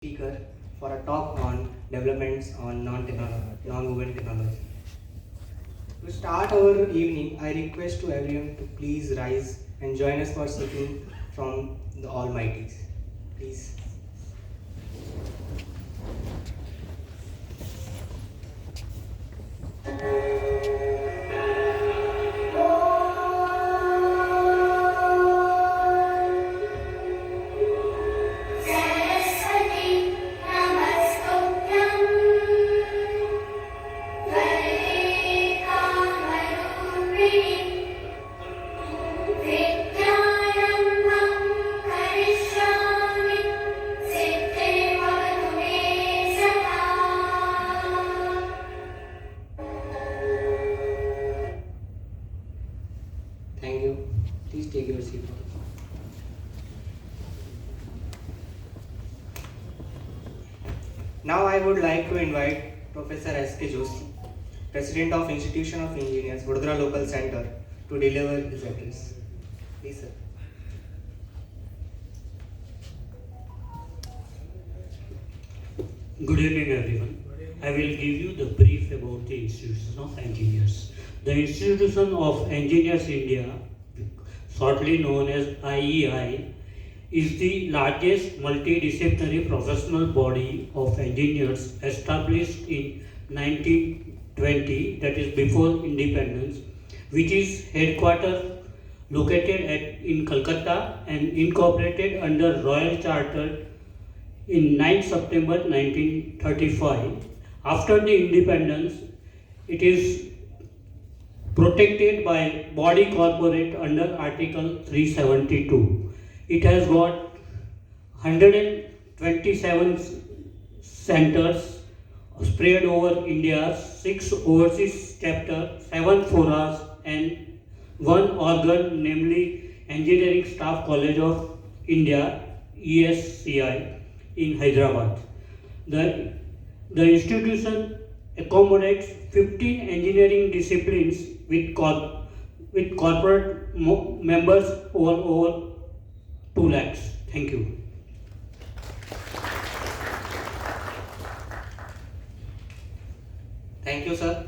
speaker for a talk on developments on non-woven technology. To start our evening, I request to everyone to please rise and join us for seeking from the Almighty. Please. Thank you. Please take your seat. Now I would like to invite Professor S.K. Joshi, President of Institution of Engineers, Vadodara Local Center, to deliver his address. Please, sir. Good evening, everyone. I will give you the brief about the Institution of Engineers. The Institution of Engineers India, shortly known as IEI, is the largest multidisciplinary professional body of engineers established in 1920, that is before independence, which is headquartered located in Calcutta and incorporated under Royal Charter in 9 September 1935. After the independence, it is protected by body corporate under Article 372. It has got 127 centers spread over India, 6 overseas chapters, 7 forums, and 1 organ, namely Engineering Staff College of India, ESCI, in Hyderabad. The institution accommodates 15 engineering disciplines with corporate members over 2 lakhs. Thank you. Thank you, sir.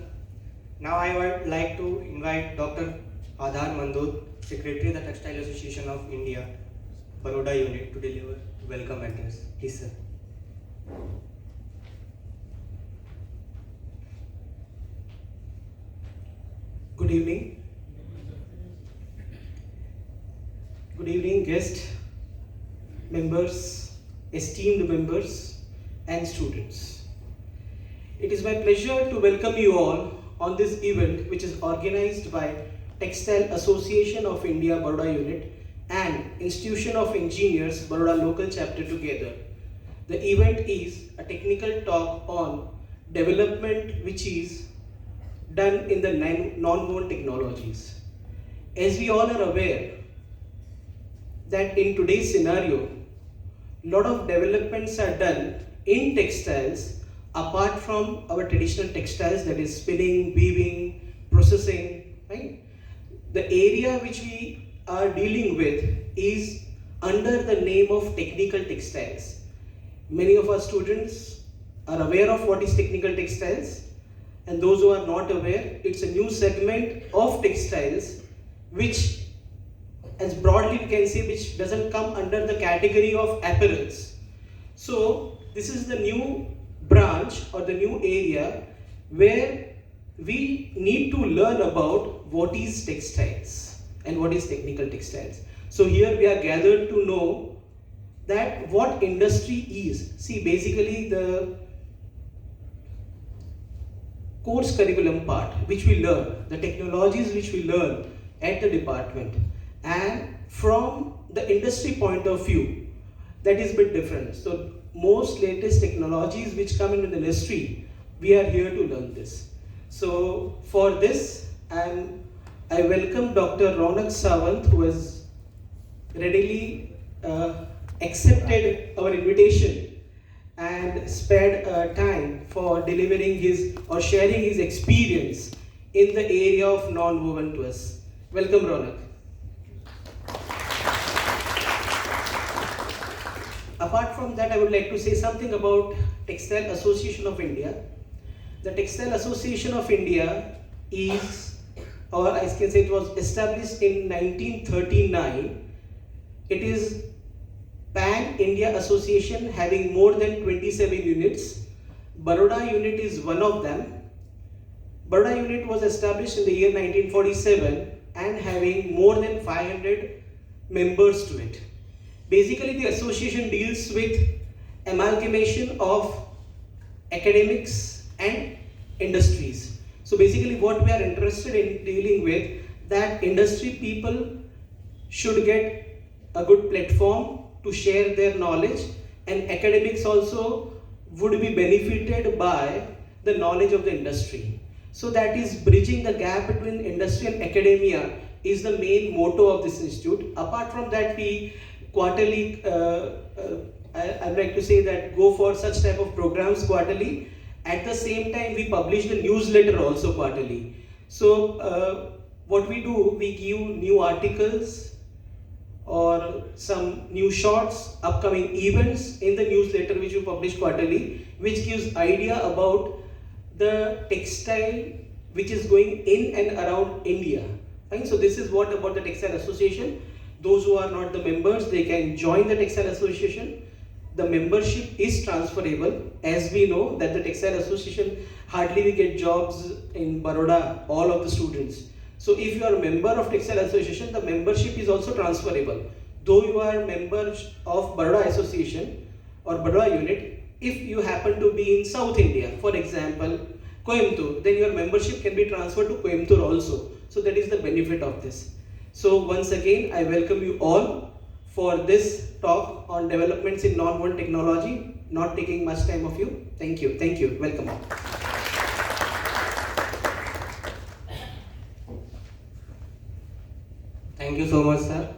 Now I would like to invite Dr. Adhar Mandod, Secretary of the Textile Association of India, Baroda unit, to deliver welcome address. Please, sir. Good evening. Good evening, guests, members, esteemed members, and students. It is my pleasure to welcome you all on this event, which is organized by Textile Association of India Baroda unit and Institution of Engineers Baroda local chapter together. The event is a technical talk on development which is done in the non-woven technologies. As we all are aware that in today's scenario, a lot of developments are done in textiles apart from our traditional textiles, that is spinning, weaving, processing, right? The area which we are dealing with is under the name of technical textiles. Many of our students are aware of what is technical textiles, and those who are not aware, it's a new segment of textiles which, as broadly we can say, which doesn't come under the category of apparels. So this is the new branch or the new area where we need to learn about what is textiles and what is technical textiles. So here we are gathered to know that what industry is. See, basically the course curriculum part which we learn, the technologies which we learn at the department, and from the industry point of view, that is a bit different. So most latest technologies which come in the industry, we are here to learn this. So for this, I welcome Dr. Ronak Sawant, who has readily accepted our invitation and spared time for delivering his or sharing his experience in the area of non-woven to us. Welcome, Ronak. Apart from that, I would like to say something about Textile Association of India. The Textile Association of India is, or I can say it was established in 1939. It is Pan-India Association having more than 27 units. Baroda unit is one of them. Baroda unit was established in the year 1947 and having more than 500 members to it. Basically, the association deals with amalgamation of academics and industries. So basically what we are interested in dealing with, that industry people should get a good platform to share their knowledge, and academics also would be benefited by the knowledge of the industry. So that is bridging the gap between industry and academia is the main motto of this institute. Apart from that, we quarterly, I'd like to say that go for such type of programs quarterly. At the same time, we publish the newsletter also quarterly. So what we do, we give new articles or some new shorts, upcoming events in the newsletter which we publish quarterly, which gives idea about the textile which is going in and around India. Right? So this is what about the Textile Association. Those who are not the members, they can join the Textile Association. The membership is transferable, as we know that the Textile Association hardly we get jobs in Baroda, all of the students. So if you are a member of Textile Association, the membership is also transferable. Though you are a member of Baroda Association or Baroda unit, if you happen to be in South India, for example, Coimbatore, then your membership can be transferred to Coimbatore also. So that is the benefit of this. So once again, I welcome you all for this talk on developments in non-woven technology, not taking much time of you. Thank you. Thank you. Welcome. Thank you so much, sir.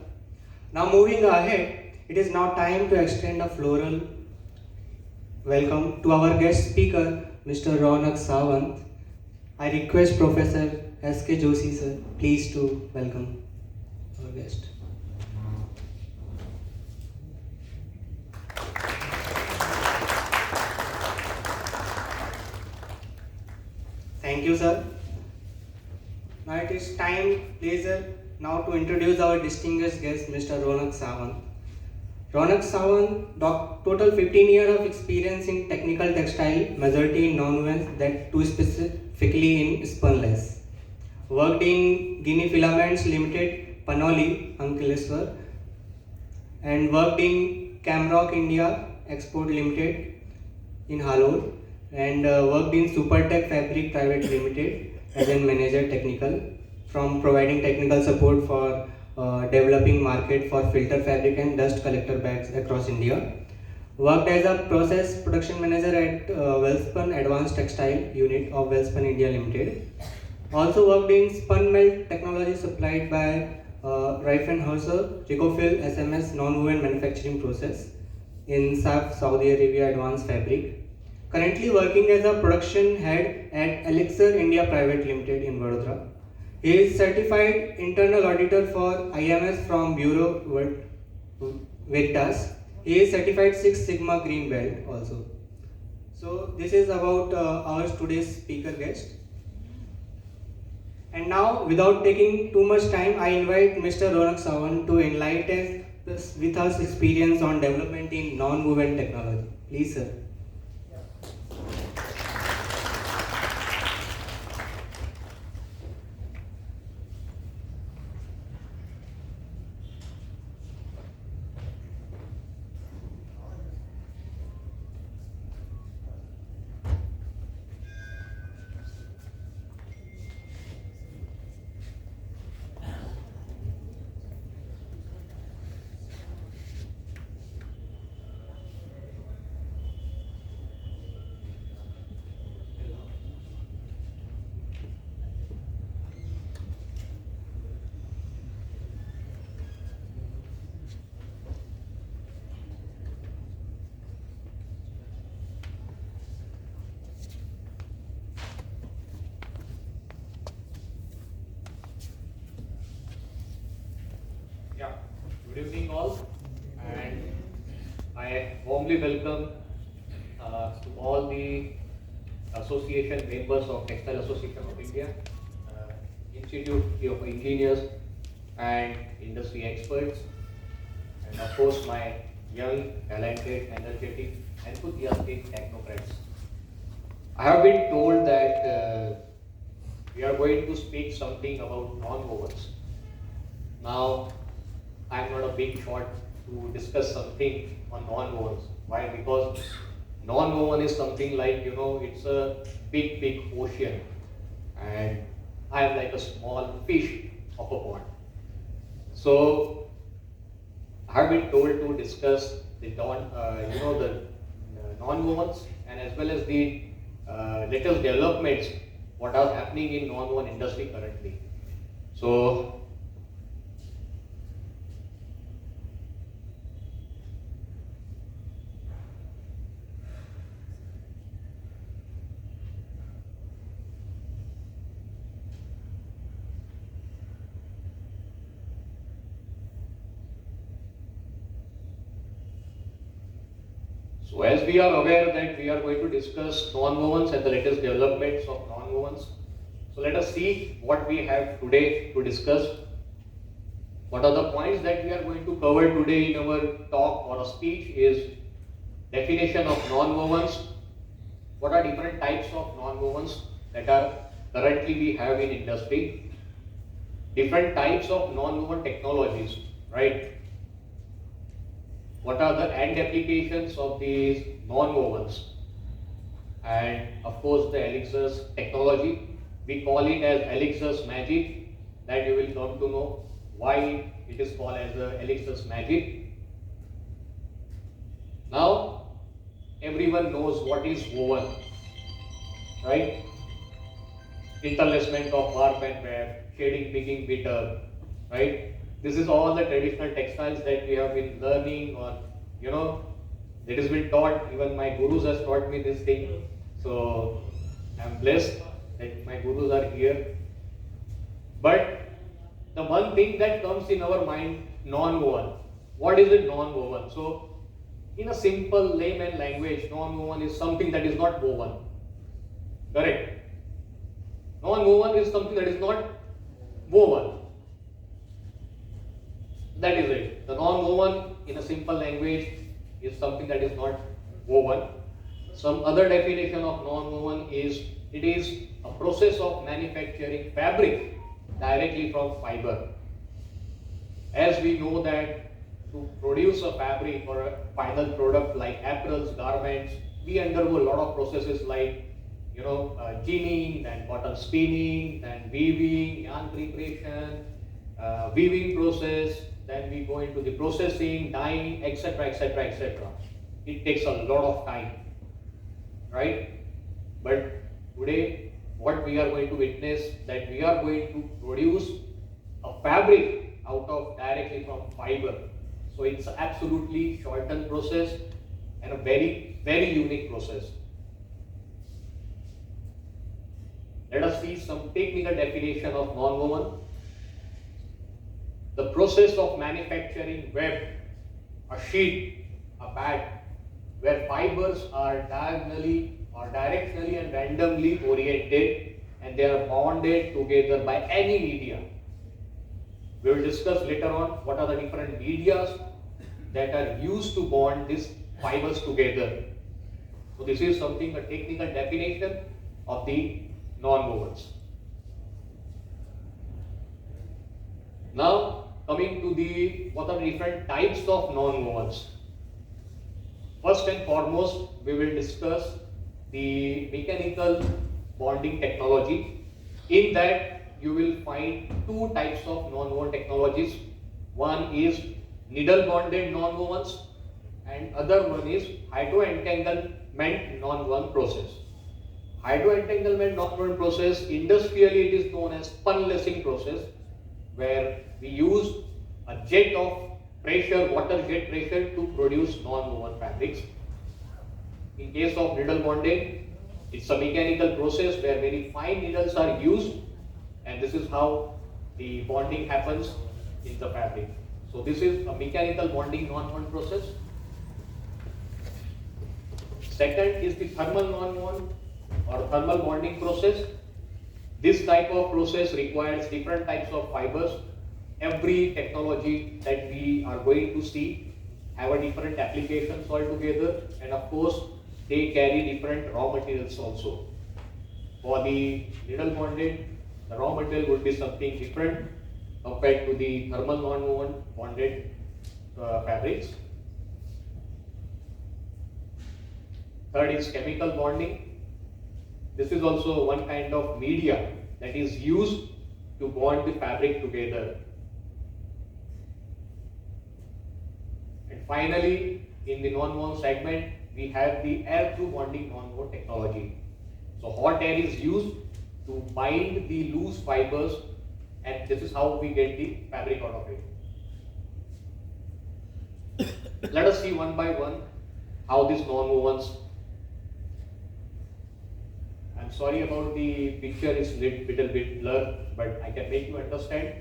Now moving ahead, it is now time to extend a floral welcome to our guest speaker, Mr. Ronak Sawant. I request Professor S.K. Joshi, sir, please to welcome our guest. Thank you, sir. Now it is pleasure now to introduce our distinguished guest, Mr. Ronak Sawant. Ronak Sawant, total 15 years of experience in technical textile, majority in non-woven, that too specifically in spunless. Worked in Guinea Filaments Limited, Panoli, Ankleshwar, and worked in Camrock India Export Limited in Halol, and worked in Supertech Fabric Private Limited as a manager technical, from providing technical support for developing market for filter fabric and dust collector bags across India. Worked as a process production manager at Welspun Advanced Textile Unit of Welspun India Limited. Also worked in spun melt technology supplied by Reifenhauser Ricofil SMS non-woven manufacturing process in SAF Saudi Arabia Advanced Fabric. Currently working as a production head at Elixir India Private Limited in Vadodara. He is certified internal auditor for IMS from Bureau Veritas. He is certified Six Sigma Green Belt also. So this is about our today's speaker guest. And now, without taking too much time, I invite Mr. Ronak Sawant to enlighten us with his experience on development in non-woven technology. Please, sir. warmly welcome to all the association members of Textile Association of India, Institute of Engineers and industry experts, and of course my young, talented, energetic, enthusiastic technocrats. I have been told that we are going to speak something about non-wovens. Now, I am not a big shot to discuss something on non-wovens. Why? Because non-woven is something like, it's a big, big ocean, and I am like a small fish of a pond. So, I have been told to discuss the non-wovens and as well as the latest developments what are happening in non-woven industry currently. So, as we are aware that we are going to discuss non-wovens and the latest developments of non-wovens. So let us see what we have today to discuss. What are the points that we are going to cover today in our talk or a speech is definition of non-wovens. What are different types of non-wovens that are currently we have in industry? Different types of non-woven technologies, right? What are the end applications of these non-wovens? And of course the Elixir's technology. We call it as Elixir's magic, that you will come to know why it is called as the Elixir's magic. Now everyone knows what is woven, right? Interlacement of warp and web, shading, picking, bitter, right? This is all the traditional textiles that we have been learning, or it has been taught. Even my gurus has taught me this thing. So I am blessed that my gurus are here. But the one thing that comes in our mind, non-woven. What is it, non-woven? So in a simple layman language, non-woven is something that is not woven. Correct? Non-woven is something that is not woven. That is it. The non-woven in a simple language is something that is not woven. Some other definition of non-woven is it is a process of manufacturing fabric directly from fiber. As we know that to produce a fabric or a final product like apparels, garments, we undergo a lot of processes like ginning, then cotton spinning, then weaving, yarn preparation, weaving process, then we go into the processing, dyeing, etc., etc., etc. It takes a lot of time, right? But today, what we are going to witness, that we are going to produce a fabric out of directly from fiber. So it's an absolutely shortened process and a very, very unique process. Let us see some technical definition of non-woven. The process of manufacturing web, a sheet, a bag, where fibers are diagonally or directionally and randomly oriented and they are bonded together by any media. We will discuss later on what are the different medias that are used to bond these fibers together. So this is something, a technical definition of the non-wovens. Now coming to the what are different types of non-wovens. First and foremost, we will discuss the mechanical bonding technology. In that you will find two types of non-woven technologies. One is needle bonded non-wovens and other one is hydro-entanglement non-woven process. Hydro-entanglement non-woven process, industrially it is known as spun lacing process, where we use a jet of pressure, water jet pressure to produce non-woven fabrics. In case of needle bonding, it's a mechanical process where very fine needles are used, and this is how the bonding happens in the fabric. So this is a mechanical bonding non-woven process. Second is the thermal nonwoven or thermal bonding process. This type of process requires different types of fibers. Every technology that we are going to see have a different applications altogether, and of course they carry different raw materials also. For the needle bonded, the raw material would be something different compared to the thermal nonwoven bonded fabrics. Third is chemical bonding. This is also one kind of media that is used to bond the fabric together. And finally, in the nonwoven segment, we have the air-through bonding nonwoven technology. So hot air is used to bind the loose fibers, and this is how we get the fabric out of it. Let us see one by one how these nonwovens. I'm sorry about the picture, it's a little bit blurred, but I can make you understand.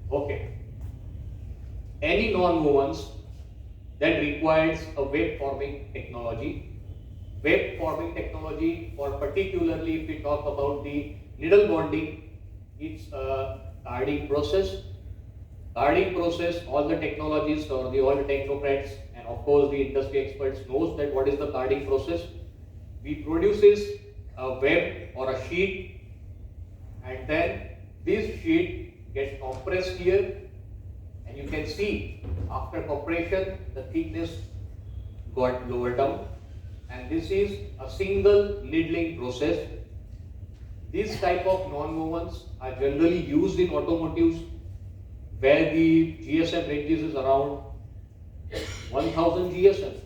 Okay. Any nonwovens that requires a web forming technology. Web forming technology, or particularly if we talk about the needle bonding, it's a carding process. Carding process, all the technologists or all the technocrats and of course the industry experts knows that what is the carding process. We produces a web or a sheet, and then this sheet gets compressed here, and you can see after compression the thickness got lower down, and this is a single needling process. This type of nonwovens are generally used in automotives where the GSM ranges is around 1000 GSM.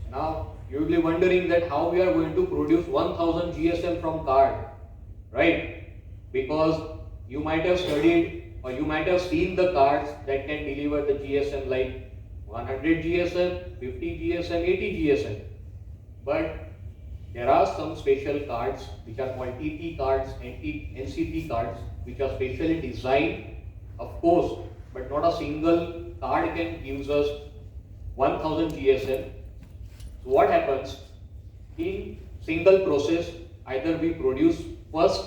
Now you will be wondering that how we are going to produce 1000 GSM from card, right? Because you might have studied or you might have seen the cards that can deliver the GSM like 100 GSM, 50 GSM, 80 GSM. But there are some special cards which are called TT cards and NCT cards, which are specially designed, of course, but not a single card can give us 1000 GSM. So what happens in single process? Either we produce first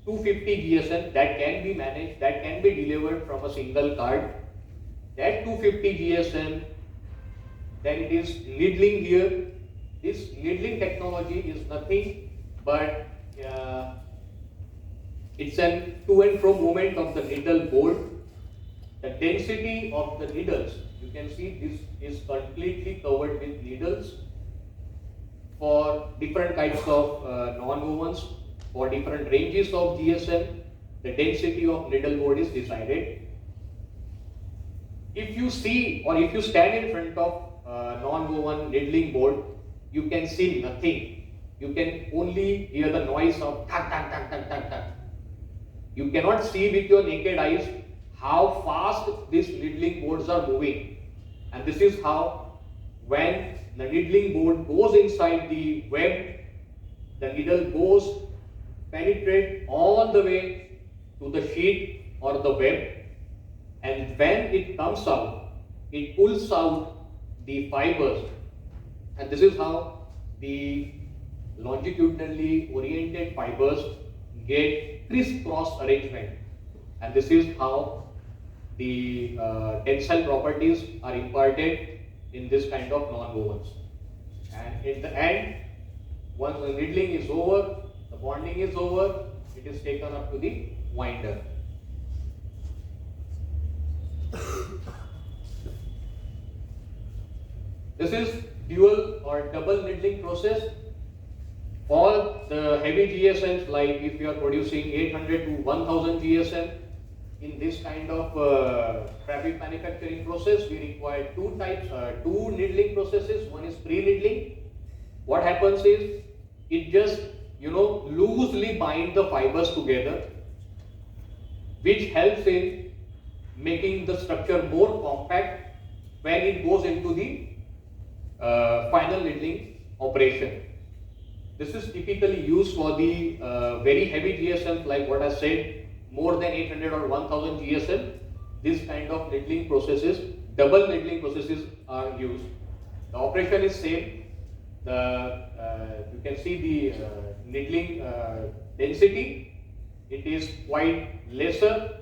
250 GSM that can be managed, that can be delivered from a single card. That 250 GSM, then it is needling here. This needling technology is nothing but it's an to and fro movement of the needle board. The density of the needles, you can see this is completely covered with needles. For different types of nonwovens, for different ranges of GSM, the density of needle board is decided. If you see or if you stand in front of nonwoven needling board, you can see nothing. You can only hear the noise of tak tak tak tak tak tak. You cannot see with your naked eyes how fast these needling boards are moving. And this is how, when the needling board goes inside the web, the needle goes penetrate all the way to the sheet or the web, and when it comes out, it pulls out the fibers, and this is how the longitudinally oriented fibers get crisscross arrangement, and this is how the tensile properties are imparted in this kind of nonwovens. And in the end, once the needling is over, the bonding is over, it is taken up to the winder. This is dual or double needling process. For the heavy GSMs, like if you are producing 800 to 1000 GSM, in this kind of fabric manufacturing process, we require two needling processes. One is pre-needling. What happens is, it just loosely bind the fibers together, which helps in making the structure more compact when it goes into the final needling operation. This is typically used for the very heavy GSM, like what I said, more than 800 or 1000 GSM. this kind of needling processes, double needling processes are used. The operation is same. You can see the needling density. It is quite lesser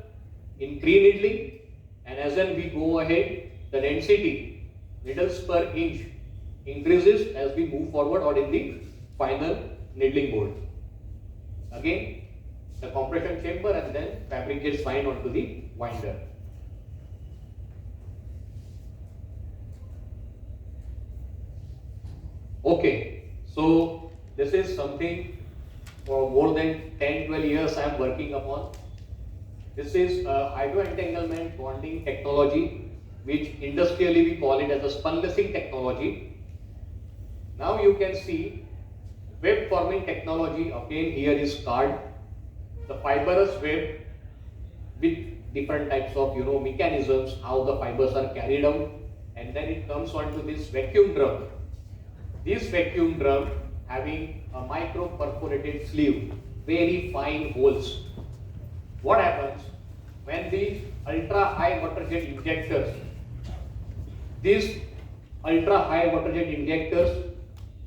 in pre-needling, and as then we go ahead, the density, needles per inch, increases as we move forward or in the final needling board. Again, the compression chamber, and then fabric gets signed onto the winder. Okay, so this is something for more than 10-12 years I am working upon. This is a hydro-entanglement bonding technology, which industrially we call it as a spunlessing technology. Now you can see web forming technology. Again, here is card, the fibrous web with different types of mechanisms, how the fibers are carried out, and then it comes onto this vacuum drum. This vacuum drum having a micro perforated sleeve, very fine holes. What happens when the ultra high water jet injectors, these ultra high water jet injectors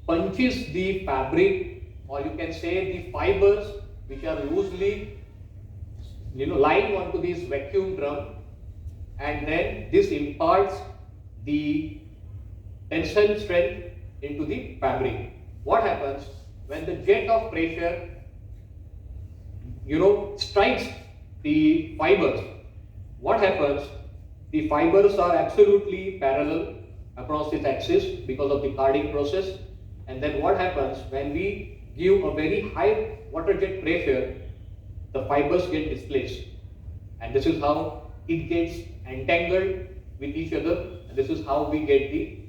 punches the fabric, or you can say the fibers which are loosely lying onto this vacuum drum, and then this imparts the tensile strength into the fabric. What happens when the jet of pressure strikes the fibers? What happens? The fibers are absolutely parallel across this axis because of the carding process. And then what happens when we give a very high water jet pressure, the fibers get displaced, and this is how it gets entangled with each other, and this is how we get the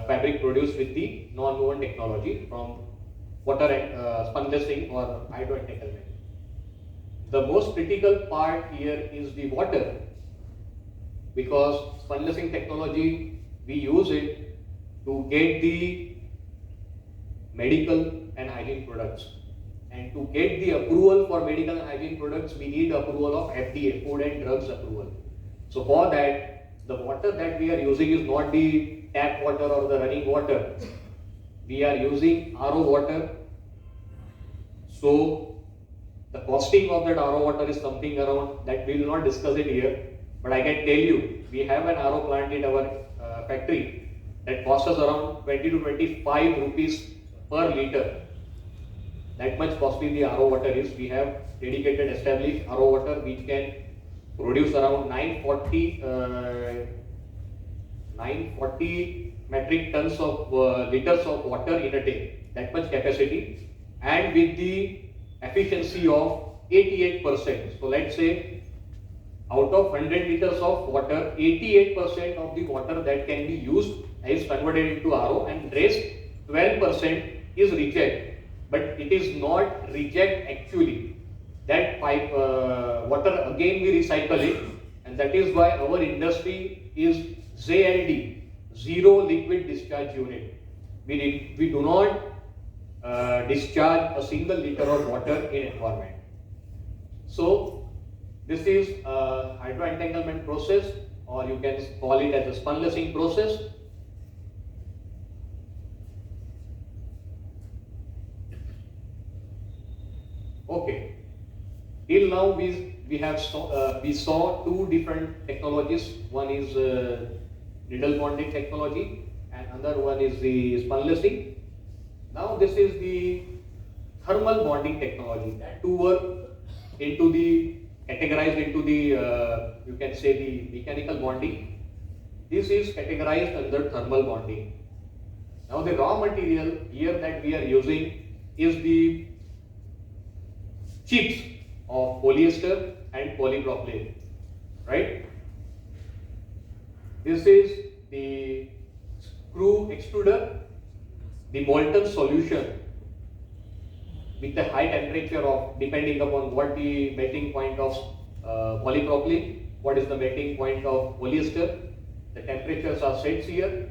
fabric produced with the non-woven technology from water spunlessing or hydro entanglement. The most critical part here is the water, because spunlessing technology, we use it to get the medical and hygiene products, and to get the approval for medical and hygiene products, we need approval of FDA, Food and Drugs approval. So for that, the water that we are using is not the tap water or the running water. We are using RO water. So the costing of that RO water is something around, that we will not discuss it here, but I can tell you, we have an RO plant in our factory that costs us around 20 to 25 rupees per liter. That much costly the RO water is. We have dedicated established RO water which can produce around 940 metric tons of liters of water in a day. That much capacity, and with the efficiency of 88%. So let's say out of 100 liters of water, 88% of the water that can be used is converted into RO, and rest 12% is reject. But it is not reject actually. That pipe water again we recycle it, and that is why our industry is ZLD, Zero Liquid Discharge Unit. We do not discharge a single liter of water in environment. So this is a hydro entanglement process, or you can call it as a spunlessing process. Okay, till now we saw two different technologies. One is needle bonding technology, and another one is the spunlessing. Now this is the thermal bonding technology. That two were categorized into the you can say the mechanical bonding. This is categorized under thermal bonding. Now the raw material here that we are using is the chips of polyester and polypropylene, right? This is the screw extruder, the molten solution with the high temperature of, depending upon what the melting point of polypropylene, what is the melting point of polyester, the temperatures are set here,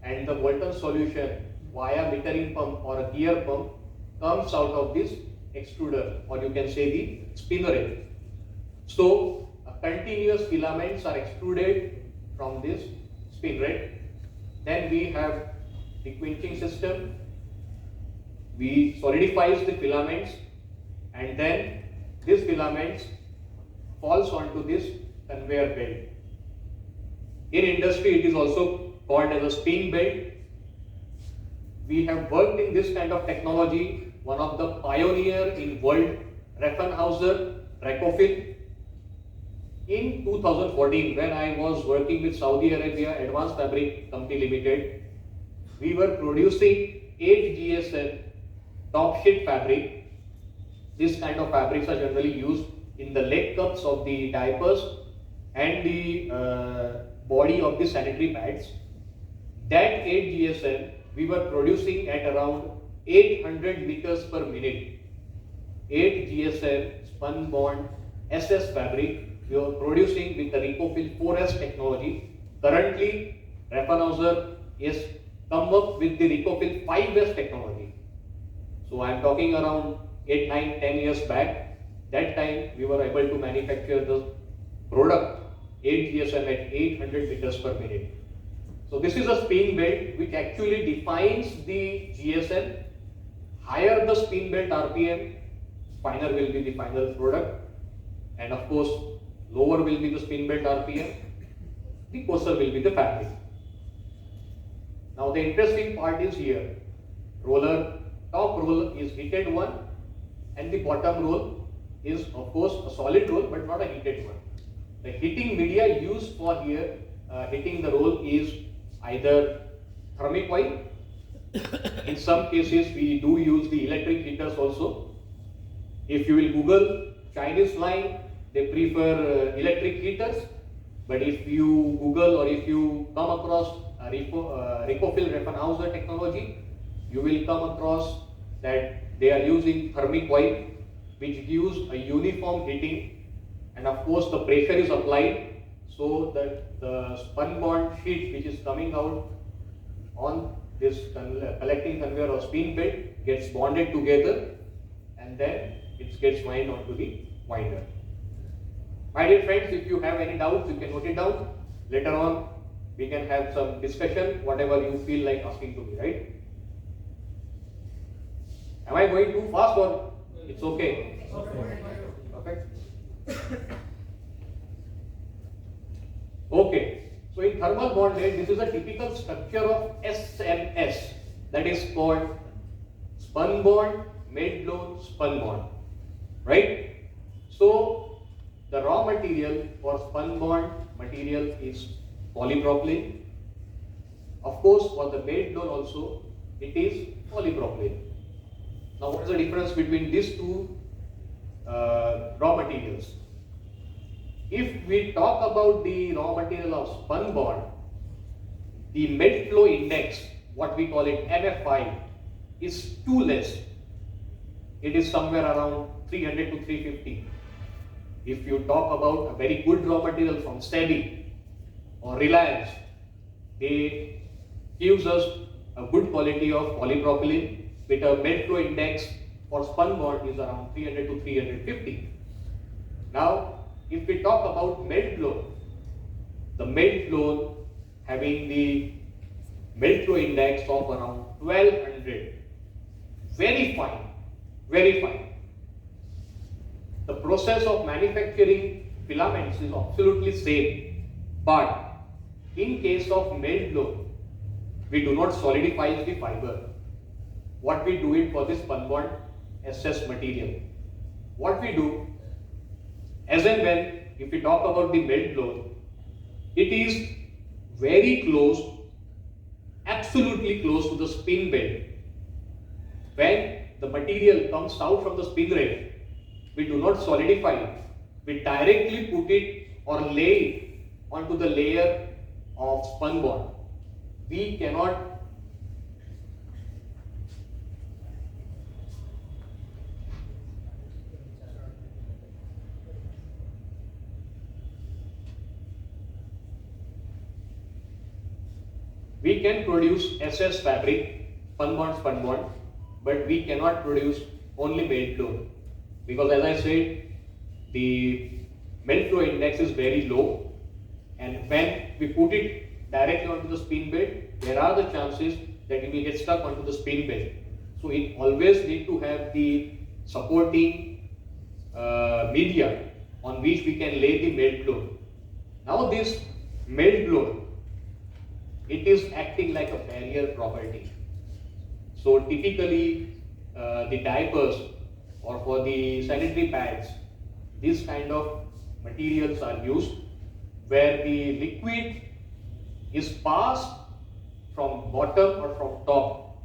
and the molten solution via metering pump or a gear pump comes out of this extruder, or you can say the spinner. So a continuous filaments are extruded from this spin rate. Then we have the quenching system. We solidifies the filaments, and then these filaments falls onto this conveyor belt. In industry, it is also called as a spin belt. We have worked in this kind of technology. One of the pioneer in world, Raffenhauser, Recofil. In 2014, when I was working with Saudi Arabia Advanced Fabric Company Limited, we were producing 8 GSM top sheet fabric. This kind of fabrics are generally used in the leg cups of the diapers and the body of the sanitary pads. That 8 GSM we were producing at around 800 meters per minute. 8 GSM spun bond SS fabric we are producing with the Recofil 4S technology. Currently, Raffenhauser is come up with the Recofil 5S technology. So I am talking around 8, 9, 10 years back. That time we were able to manufacture the product 8 GSM at 800 meters per minute. So this is a spin belt which actually defines the GSM. Higher the spin belt RPM, finer will be the final product, and of course lower will be the spin belt RPM, the coarser will be the fabric. Now the interesting part is here. Roller, top roll is heated one, and the bottom roll is of course a solid roll but not a heated one. The heating media used for here heating the roll is either thermic coil. In some cases we do use the electric heaters also. If you will Google Chinese line, they prefer electric heaters. But if you Google or if you come across Recofil Raffenhauser technology, you will come across that they are using thermic coil, which gives a uniform heating, and of course the pressure is applied so that the spun bond sheet which is coming out on this collecting conveyor or spin belt gets bonded together, and then it gets wind onto the winder. My dear friends, if you have any doubts, you can note it down. Later on, we can have some discussion, whatever you feel like asking to me, right? Am I going too fast or it's okay? Perfect. Okay. So in thermal bonded, this is a typical structure of SMS, that is called spun bond, melt blown, spun bond, right? So the raw material for spun bond material is polypropylene. Of course, for the melt blown also, it is polypropylene. Now, what is the difference between these two raw materials? If we talk about the raw material of spun bond, the melt flow index, what we call it MFI, is too less. It is somewhere around 300 to 350. If you talk about a very good raw material from SEBI or Reliance, they gives us a good quality of polypropylene with a melt flow index for spun bond is around 300 to 350. Now, if we talk about melt blown, the melt blown having the melt flow index of around 1200, very fine, very fine. The process of manufacturing filaments is absolutely same, but in case of melt blown, we do not solidify the fiber. What we do it for this spun bond SS material. What we do, as and when, if we talk about the melt blown, it is very close, absolutely close to the spin belt. When the material comes out from the spin rate, we do not solidify it. We directly put it or lay it onto the layer of spun bond. We cannot we can produce SS fabric, spun bond, but we cannot produce only melt blown. Because as I said, the melt flow index is very low, and when we put it directly onto the spin bed, there are the chances that it will get stuck onto the spin bed. So it always need to have the supporting media on which we can lay the melt blower. Now this melt blower, it is acting like a barrier property. So typically the diapers or for the sanitary pads, these kind of materials are used where the liquid is passed from bottom or from top,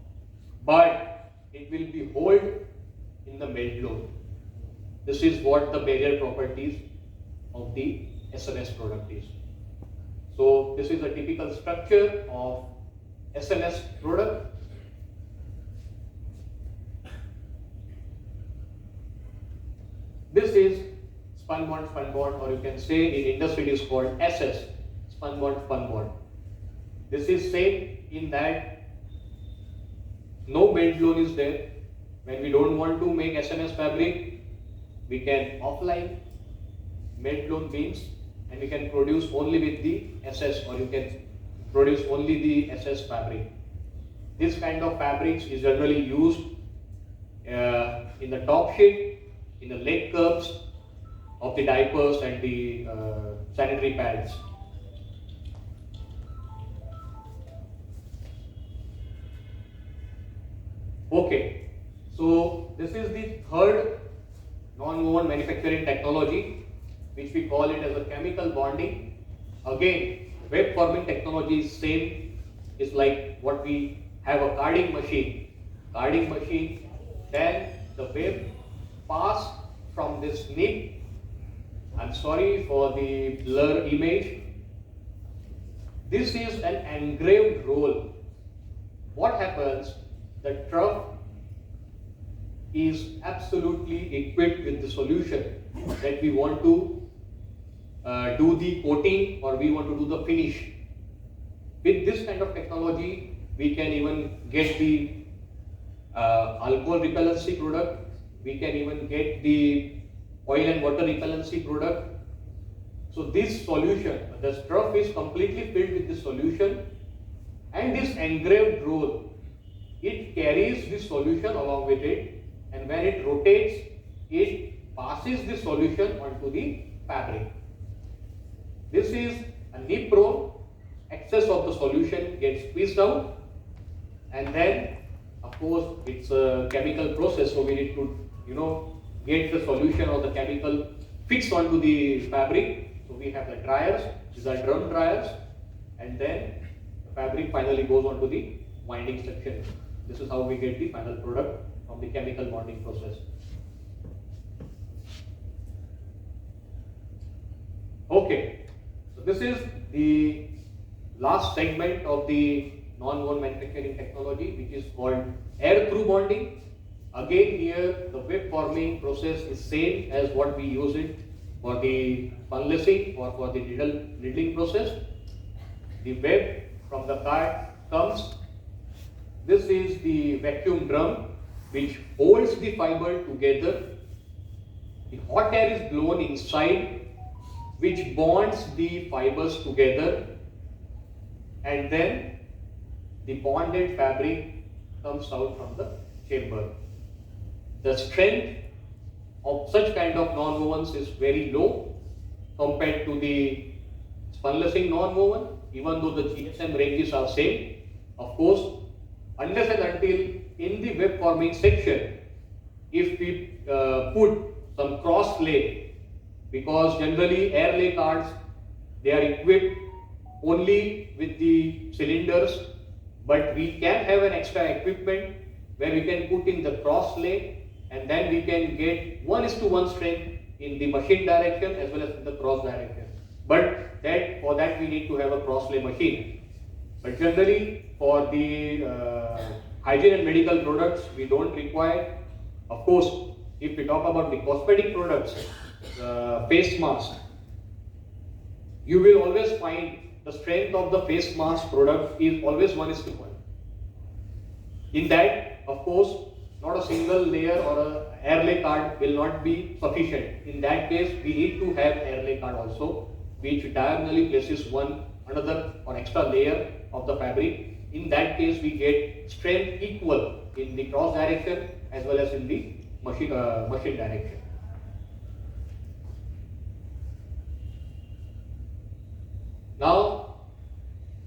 but it will be held in the melt blower. This is what the barrier properties of the SMS product is. So this is a typical structure of SMS product. This is spun bond, or you can say in industry it is called SS, spun bond. This is same in that no melt blown is there. When we don't want to make SMS fabric, we can offline melt blown beams and we can produce only with the SS, or you can produce only the SS fabric. This kind of fabrics is generally used in the top sheet, in the leg curves of the diapers and the sanitary pads. Okay, so this is the third non-woven manufacturing technology, which we call it as a chemical bonding. Again, web forming technology is same. It's like what we have a carding machine. Then the web pass from this nib. I'm sorry for the blur image. This is an engraved roll. What happens? The trough is absolutely equipped with the solution that we want to do the coating or we want to do the finish. With this kind of technology, we can even get the alcohol repellency product, we can even get the oil and water repellency product. So this solution, the trough is completely filled with this solution, and this engraved roll, it carries this solution along with it, and when it rotates, it passes the solution onto the fabric. This is a nib roll. Excess of the solution gets squeezed out, and then of course it's a chemical process, so we need to get the solution or the chemical fixed onto the fabric. So we have the dryers, these are drum dryers, and then the fabric finally goes onto the winding section. This is how we get the final product from the chemical bonding process. Okay, so this is the last segment of the non-woven manufacturing technology, which is called air through bonding. Again, here the web forming process is same as what we use it for the funlessing or for the needling process. The web from the card comes. This is the vacuum drum which holds the fiber together. The hot air is blown inside, which bonds the fibers together, and then the bonded fabric comes out from the chamber. The strength of such kind of non-wovens is very low compared to the spunlessing non-woven, even though the GSM ranges are same. Of course, unless and until in the web forming section, if we put some cross lay, because generally air lay cards, they are equipped only with the cylinders, but we can have an extra equipment where we can put in the cross lay, and then we can get 1:1 strength in the machine direction as well as in the cross direction. But for that we need to have a cross lay machine. But generally for the hygiene and medical products, we don't require. Of course, if we talk about the cosmetic products, face mask, you will always find the strength of the face mask product is always 1:1. In that, of course, not a single layer or airlay card will not be sufficient. In that case, we need to have airlay card also, which diagonally places one another or extra layer of the fabric. In that case, we get strength equal in the cross direction as well as in the machine direction. Now,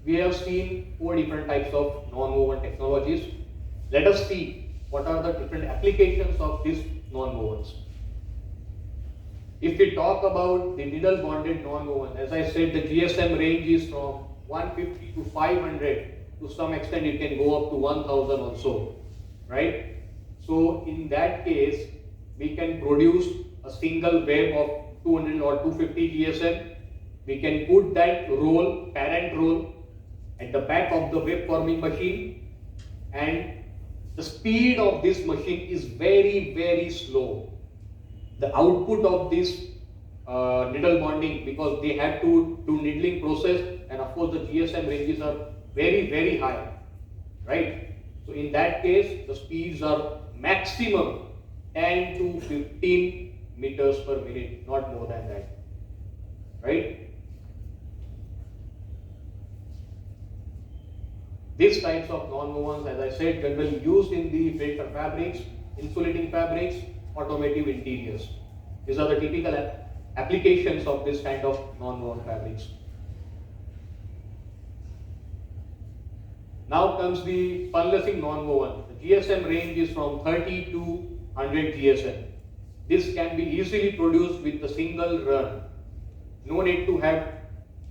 we have seen 4 different types of non-woven technologies. Let us see what are the different applications of these non-wovens. If we talk about the needle bonded non-woven, as I said, the GSM range is from 150 to 500. To some extent, it can go up to 1000 also, right? So, in that case, we can produce a single web of 200 or 250 GSM. We can put that roll, parent roll, at the back of the web forming machine, and the speed of this machine is very, very slow. The output of this needle bonding, because they have to do needling process, and of course the GSM ranges are very, very high, right? So in that case, the speeds are maximum 10 to 15 meters per minute, not more than that, right? These types of non-wovens, as I said, generally used in the filter fabrics, insulating fabrics, automotive interiors. These are the typical applications of this kind of non-woven fabrics. Now comes the spunlacing non-woven. The GSM range is from 30 to 100 GSM. This can be easily produced with a single run. No need to have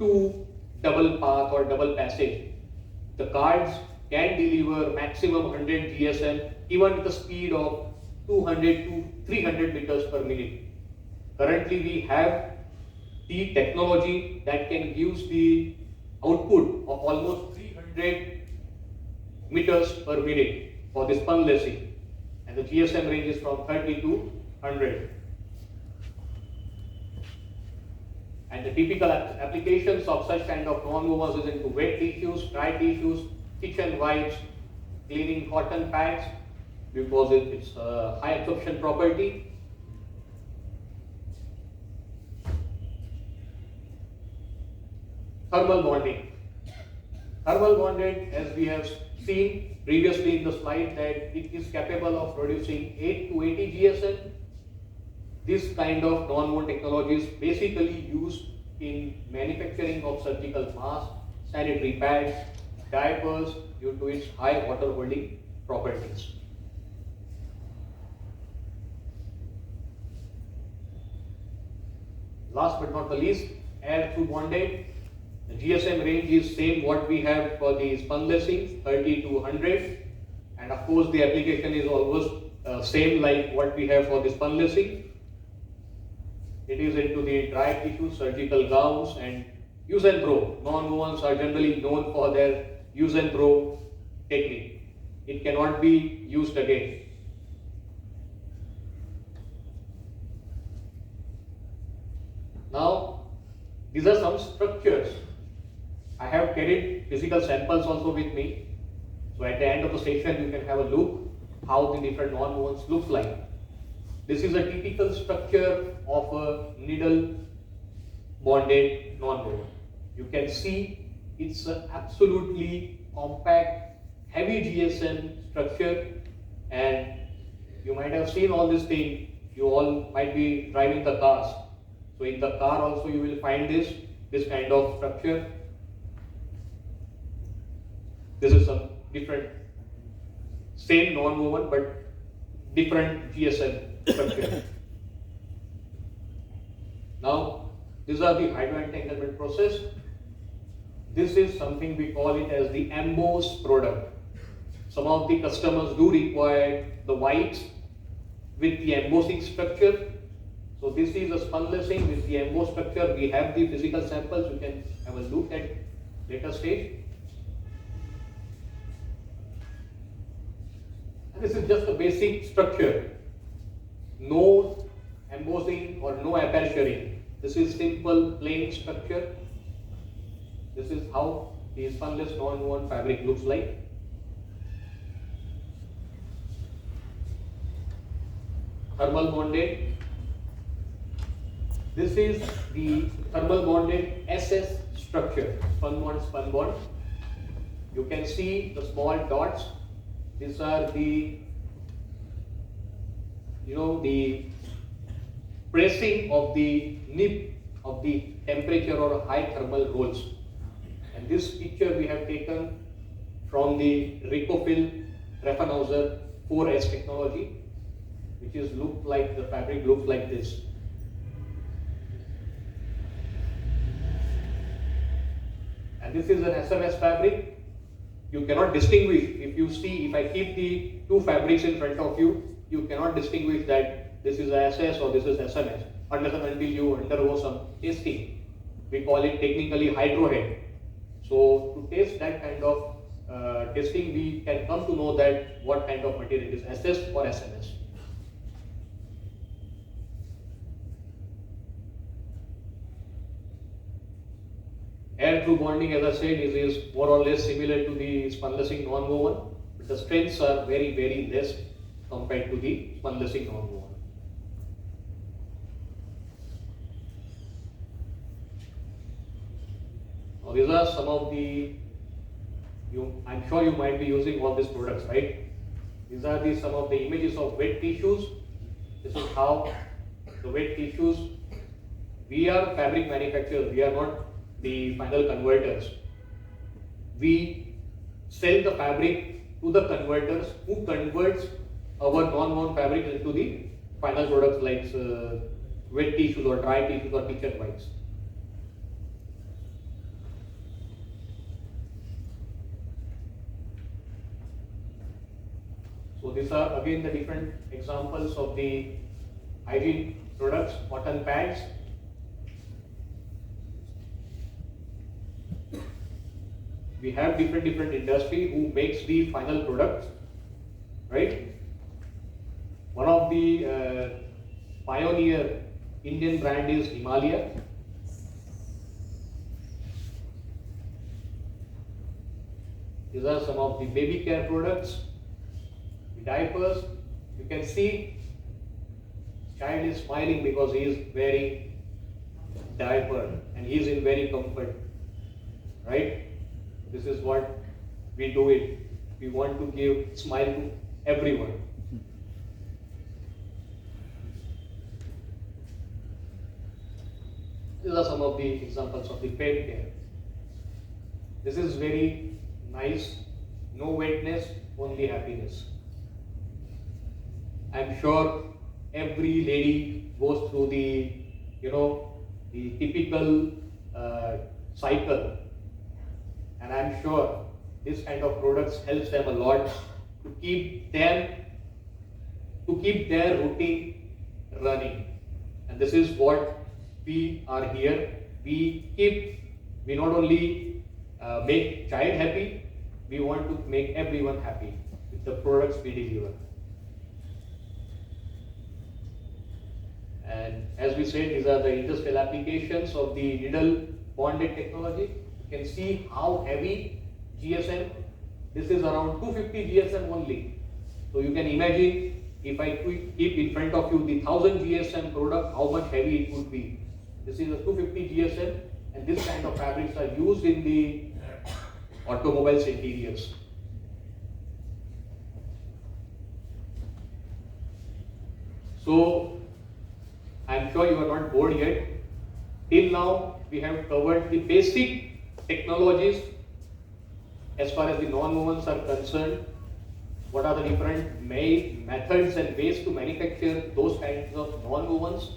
2 double path or double passage. The cards can deliver maximum 100 GSM even with a speed of 200 to 300 meters per minute. Currently, we have the technology that can give the output of almost 300 meters per minute for the spunlacing, and the GSM range is from 30 to 100. And the typical applications of such kind of non-wovens is into wet tissues, dry tissues, kitchen wipes, cleaning cotton pads, because it's a high absorption property. Thermal bonding. Thermal bonded, as we have seen previously in the slide, that it is capable of producing 8 to 80 GSM. This kind of non-woven technology is basically used in manufacturing of surgical masks, sanitary pads, diapers, due to its high water holding properties. Last but not the least, air through bonded. The GSM range is same what we have for the spunlacing, 30 to 100, and of course the application is almost same like what we have for the spunlacing. It is into the dry tissue, surgical gowns, and use and throw. Non-wovens are generally known for their use and throw technique. It cannot be used again. Now, these are some structures. I have carried physical samples also with me. So at the end of the session, you can have a look how the different non-wovens look like. This is a typical structure of a needle bonded non-woven. You can see it's an absolutely compact, heavy GSM structure, and you might have seen all this thing. You all might be driving the cars. So in the car also you will find this kind of structure. This is some different, same non-woven but different GSM structure. Now, these are the hydro entanglement process. This is something we call it as the embossed product. Some of the customers do require the wipes with the embossing structure. So this is a spunlacing with the embossed structure. We have the physical samples. You can have a look at later stage. And this is just a basic structure. No embossing or no aperturing. This is simple plain structure. This is how the spunless non-woven fabric looks like. thermal bonded. This is the thermal bonded SS structure, spun bond, spun bond. You can see the small dots. These are the, the pressing of the nib of the temperature or high thermal rolls. And this picture we have taken from the Ricofil Raffenhauser 4S technology, which is the fabric looks like this. And this is an SMS fabric. You cannot distinguish. If I keep the two fabrics in front of you, you cannot distinguish that this is SS or this is SMS unless and until you undergo some testing. We call it technically hydrohead. So to test that kind of testing, we can come to know that what kind of material is SS or SMS. Air through bonding, as I said, is more or less similar to the spunlessing non-woven, but the strengths are very, very less compared to the spunlessing non-woven. Now these are some of the, I'm sure you might be using all these products, right? These are some of the images of wet tissues. This is how the wet tissues, we are fabric manufacturers, we are not the final converters. We sell the fabric to the converters who converts our non-woven fabric into the final products like wet tissues or dry tissues or picture whites. So these are again the different examples of the hygiene products, cotton pads. We have different industry who makes the final products, right? One of the pioneer Indian brand is Himalaya. These are some of the baby care products, the diapers. You can see child is smiling because he is wearing diaper and he is in very comfort, right? This is what we do it. We want to give smile to everyone. These are some of the examples of the pen care. This is very nice. No wetness, only happiness. I'm sure every lady goes through the, the typical cycle. And I'm sure this kind of products helps them a lot to keep their routine running. And this is what we are here. We not only make child happy, we want to make everyone happy with the products we deliver. And as we said, these are the industrial applications of the needle bonded technology. You can see how heavy GSM. This is around 250 GSM only. So you can imagine if I keep in front of you the 1000 GSM product, how much heavy it would be. This is a 250 GSM, and this kind of fabrics are used in the automobiles interiors. So I'm sure you are not bored yet. Till now, we have covered the basic technologies as far as the non-wovens are concerned. What are the different methods and ways to manufacture those kinds of non-wovens?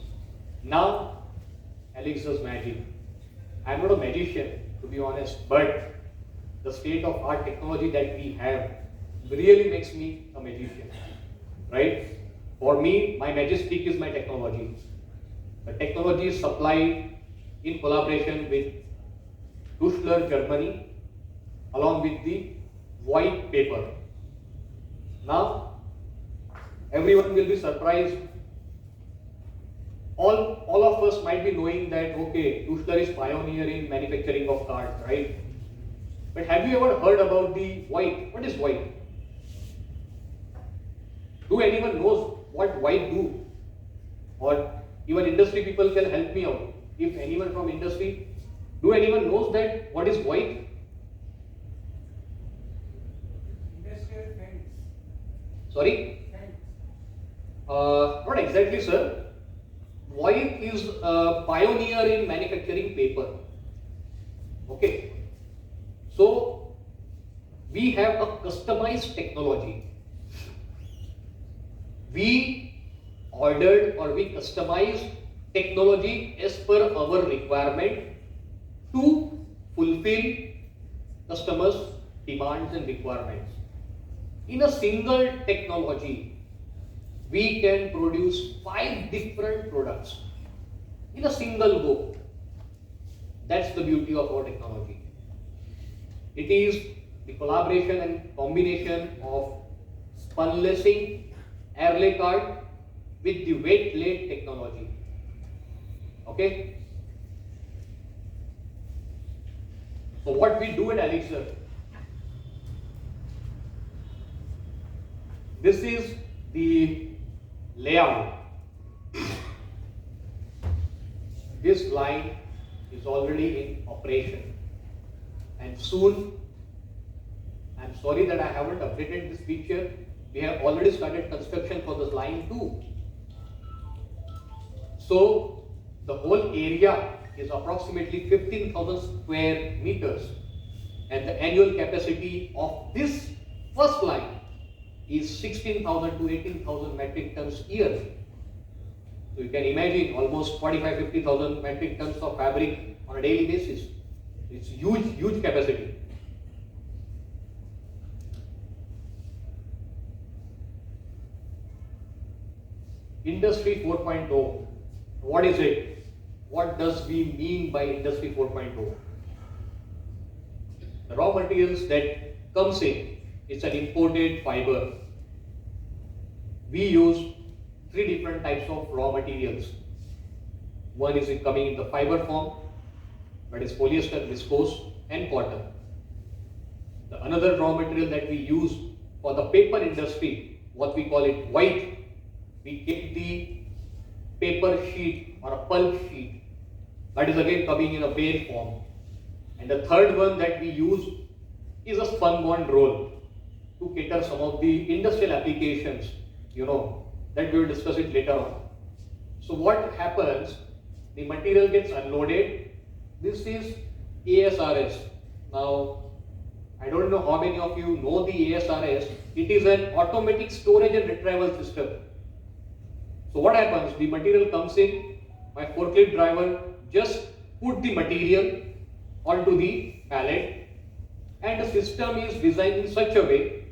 Now, Alex does magic. I'm not a magician, to be honest, but the state-of-art technology that we have really makes me a magician, right? For me, my magic stick is my technology. The technology is supplied in collaboration with Dussler, Germany, along with the white paper. Now, everyone will be surprised. All of us might be knowing that, okay, Dussler is pioneer in manufacturing of cards, right? But have you ever heard about the white? What is white? Do anyone knows what white do? or even industry people can help me out. If anyone from industry, do anyone knows that what is white? Industrial fence. Sorry? Fence. Not exactly, sir. White is a pioneer in manufacturing paper. Okay. So, we have a customized technology. We ordered or we customized technology as per our requirement to fulfill customers' demands and requirements. In a single technology, we can produce 5 different products in a single go. That's the beauty of our technology. It is the collaboration and combination of spun lacing, airlay card with the wet laid technology. Okay? So what we do at Elixir, this is the layout. This line is already in operation, and soon, I'm sorry that I haven't updated this picture, we have already started construction for this line too. So the whole area is approximately 15,000 square meters, and the annual capacity of this first line is 16,000 to 18,000 metric tons yearly. So you can imagine almost 45-50,000 metric tons of fabric on a daily basis. It's huge capacity. Industry 4.0. What is it? What does we mean by Industry 4.0? The raw materials that comes in, it's an imported fiber. We use 3 different types of raw materials. One is coming in the fiber form, that is polyester, viscose and cotton. The another raw material that we use for the paper industry, what we call it white, we get the paper sheet or a pulp sheet, that is again coming in a bale form. And the third one that we use is a spun bond roll to cater some of the industrial applications, that we will discuss it later on. So what happens, the material gets unloaded. This is ASRS. Now, I don't know how many of you know the ASRS. It is an automatic storage and retrieval system. So what happens, the material comes in, my forklift driver just put the material onto the pallet, and the system is designed in such a way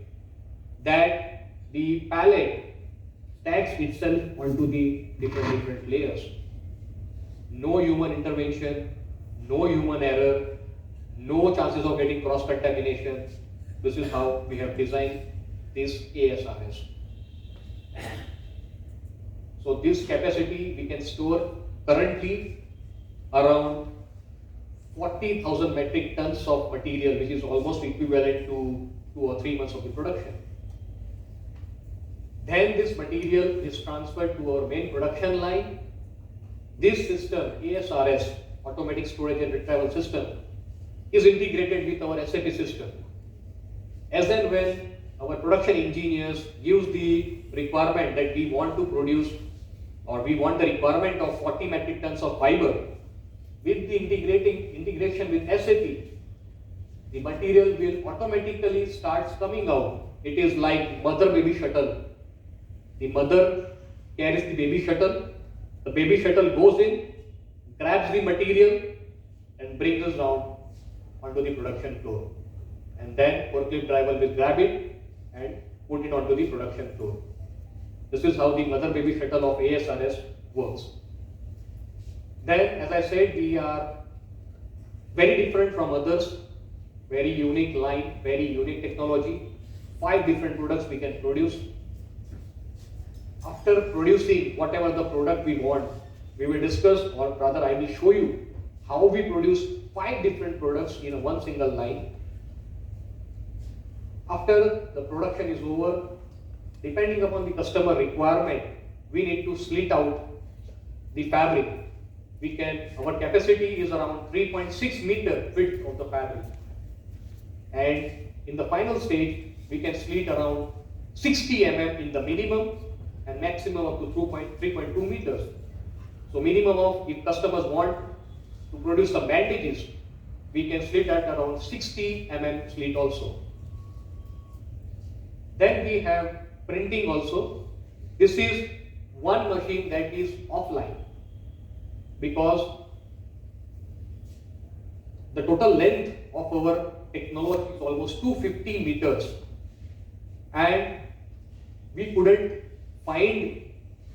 that the pallet stacks itself onto the different layers. No human intervention, no human error, no chances of getting cross contamination. This is how we have designed this ASRS. So this capacity we can store currently around 40,000 metric tons of material, which is almost equivalent to 2 or 3 months of the production. Then this material is transferred to our main production line. This system, ASRS, Automatic Storage and Retrieval System, is integrated with our SAP system. As and when our production engineers use the requirement that we want to produce, or we want the requirement of 40 metric tons of fiber, with the integration with SAP, the material will automatically starts coming out. It is like mother-baby shuttle. The mother carries the baby shuttle. The baby shuttle goes in, grabs the material and brings us down onto the production floor. And then forklift driver will grab it and put it onto the production floor. This is how the mother-baby shuttle of ASRS works. Then, as I said, we are very different from others, very unique line, very unique technology. 5 different products we can produce. After producing whatever the product we want, we will discuss, or rather I will show you how we produce 5 different products in one single line. After the production is over, depending upon the customer requirement, we need to slit out the fabric. Our capacity is around 3.6 meter width of the fabric. And in the final stage, we can slit around 60 mm in the minimum and maximum up to 3.2 meters. So minimum of, if customers want to produce some bandages, we can slit at around 60 mm slit also. Then we have printing also. This is one machine that is offline because the total length of our technology is almost 250 meters, and we couldn't find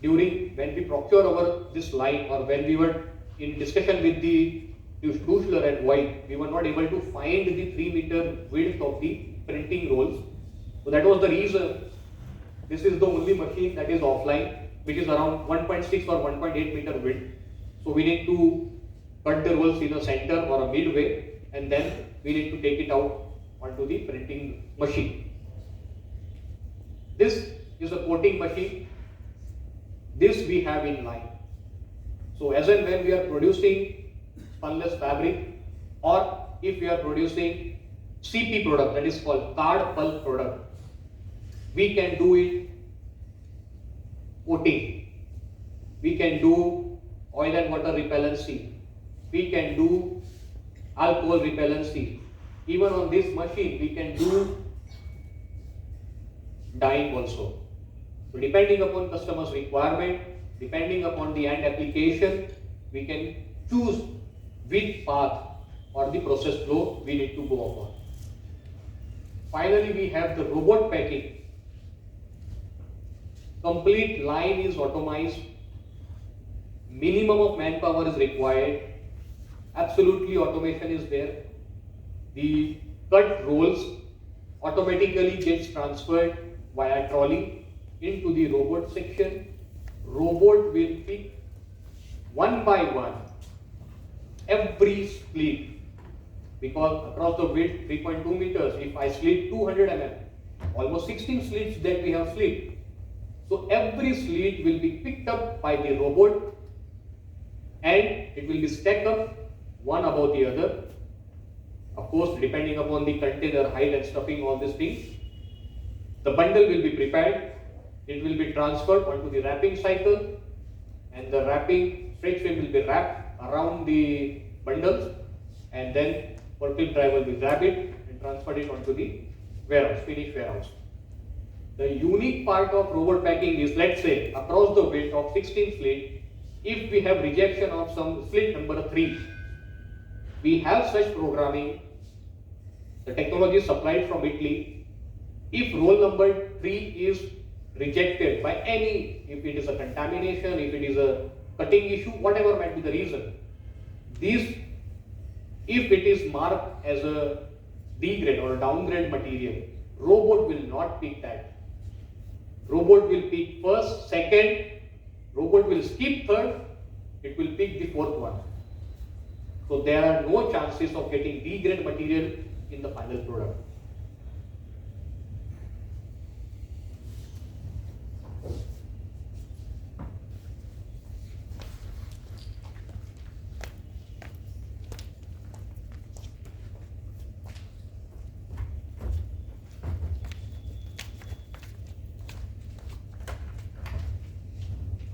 during when we procure this line, or when we were in discussion with the Duschler and White, we were not able to find the 3 meter width of the printing rolls. So that was the reason this is the only machine that is offline, which is around 1.6 or 1.8 meter width. So we need to cut the rolls in a center or a midway, and then we need to take it out onto the printing machine. This is a coating machine. This we have in line. So as and when we are producing spunless fabric, or if we are producing CP product, that is called card pulp product, we can do it coating. We can do oil and water repellency. We can do alcohol repellency. Even on this machine, we can do dyeing also. So depending upon customer's requirement, depending upon the end application, we can choose which path or the process flow we need to go upon. Finally, we have the robot packing. Complete line is automized. Minimum of manpower is required. Absolutely automation is there. The cut rolls automatically gets transferred via trolley into the robot section. Robot will pick one by one every slit, because across the width 3.2 meters, if I slit 200 mm, almost 16 slits that we have slit. So every slit will be picked up by the robot and it will be stacked up one above the other. Of course, depending upon the container height and stuffing, all these things. The bundle will be prepared. It will be transferred onto the wrapping cycle, and the wrapping stretch film will be wrapped around the bundles, and then forklift driver will grab it and transfer it onto the warehouse, finished warehouse. The unique part of robot packing is, let's say, across the width of 16 slit, if we have rejection of some slit number 3, we have such programming. The technology is supplied from Italy. If roll number 3 is rejected by any, if it is a contamination, if it is a cutting issue, whatever might be the reason, these, if it is marked as a D grade or downgrade material, robot will not pick that. Robot will pick first, second, robot will skip third, it will pick the fourth one. So there are no chances of getting D grade material in the final product.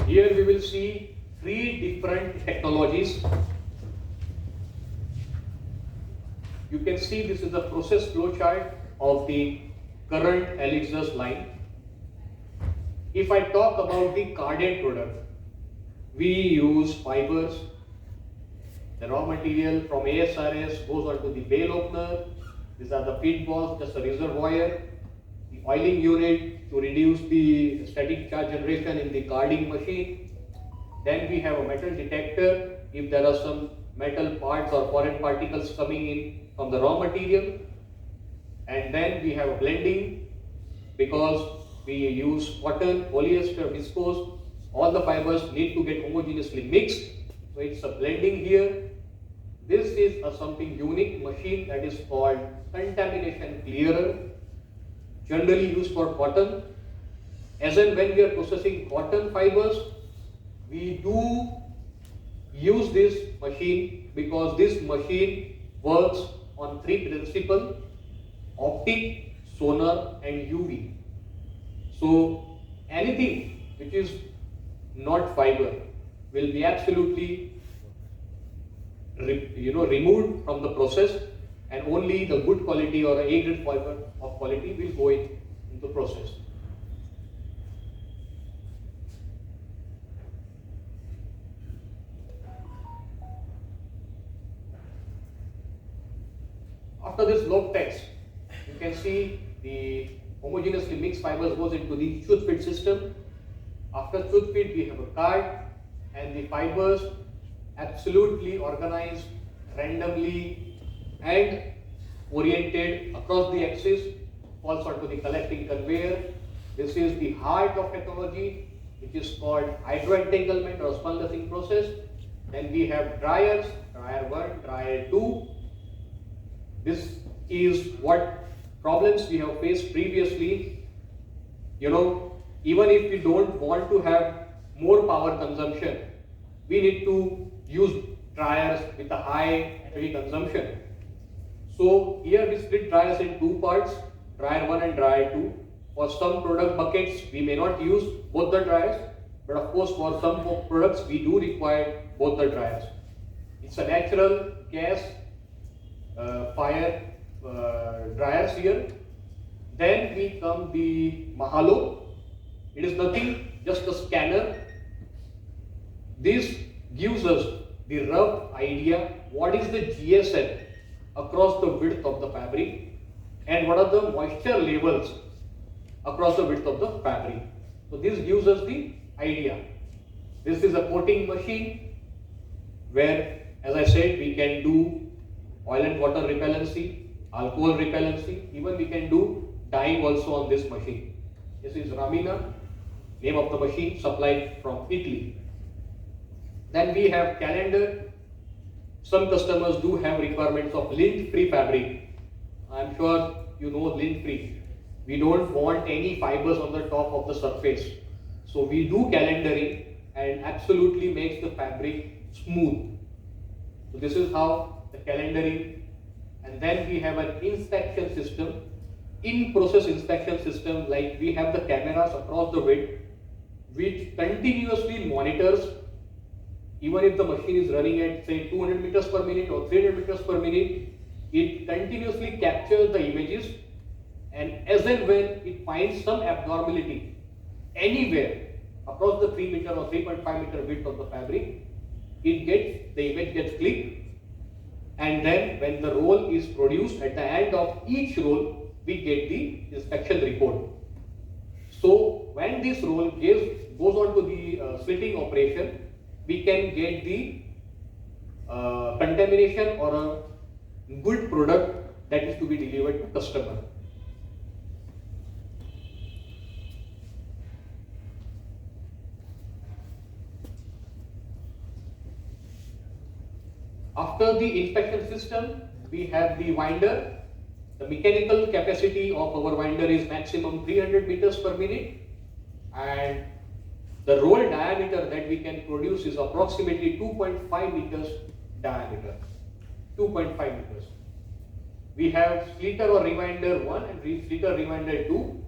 Here we will see 3 different technologies. You can see this is the process flow chart of the current Elixir's line. If I talk about the carded product, we use fibers. The raw material from ASRS goes onto the bale opener. These are the feed balls, just a reservoir. The oiling unit to reduce the static charge generation in the carding machine. Then we have a metal detector if there are some metal parts or foreign particles coming in from the raw material. And then we have a blending, because we use cotton, polyester, viscose. All the fibers need to get homogeneously mixed. So it's a blending here. This is a something unique machine that is called contamination clearer, generally used for cotton. As and when we are processing cotton fibers, we do use this machine because this machine works on three principles: optic, sonar and UV. So anything which is not fiber will be absolutely removed from the process, and only the good quality or A grade fiber of quality will go into process. After this log test, you can see the homogeneously mixed fibers goes into the tooth feed system. After tooth feed, we have a card, and the fibers absolutely organized randomly and oriented across the axis falls onto the collecting conveyor. This is the heart of technology, which is called hydroentanglement or spun process. Then we have dryers, dryer 1, dryer 2. This is what problems we have faced previously. Even if we don't want to have more power consumption, we need to use dryers with a high energy consumption. So here we split dryers in two parts, dryer 1 and dryer 2. For some product buckets, we may not use both the dryers, but of course for some products we do require both the dryers. It's a natural gas fire dryers here. Then we come the Mahalo. It is nothing, just a scanner. This gives us the rough idea what is the GSM across the width of the fabric and what are the moisture levels across the width of the fabric. So this gives us the idea. This is a coating machine where, as I said, we can do oil and water repellency, alcohol repellency, even we can do dyeing also on this machine. This is Ramina, name of the machine, supplied from Italy. Then we have calendar. Some customers do have requirements of lint-free fabric. I am sure you know lint-free. We don't want any fibers on the top of the surface. So we do calendaring and absolutely makes the fabric smooth. So this is how the calendaring. And then we have an inspection system, in-process inspection system, like we have the cameras across the width, which continuously monitors. Even if the machine is running at say 200 meters per minute or 300 meters per minute, it continuously captures the images, and as and when it finds some abnormality anywhere across the 3 meter or 3.5 meter width of the fabric, the image gets clicked, and then when the roll is produced, at the end of each roll we get the inspection report. So when this roll goes on to the slitting operation, we can get the contamination or a good product that is to be delivered to customer. After the inspection system, we have the winder. The mechanical capacity of our winder is maximum 300 meters per minute, and the roll diameter that we can produce is approximately 2.5 meters diameter. 2.5 meters. We have sliter or rewinder 1 and sliter rewinder 2.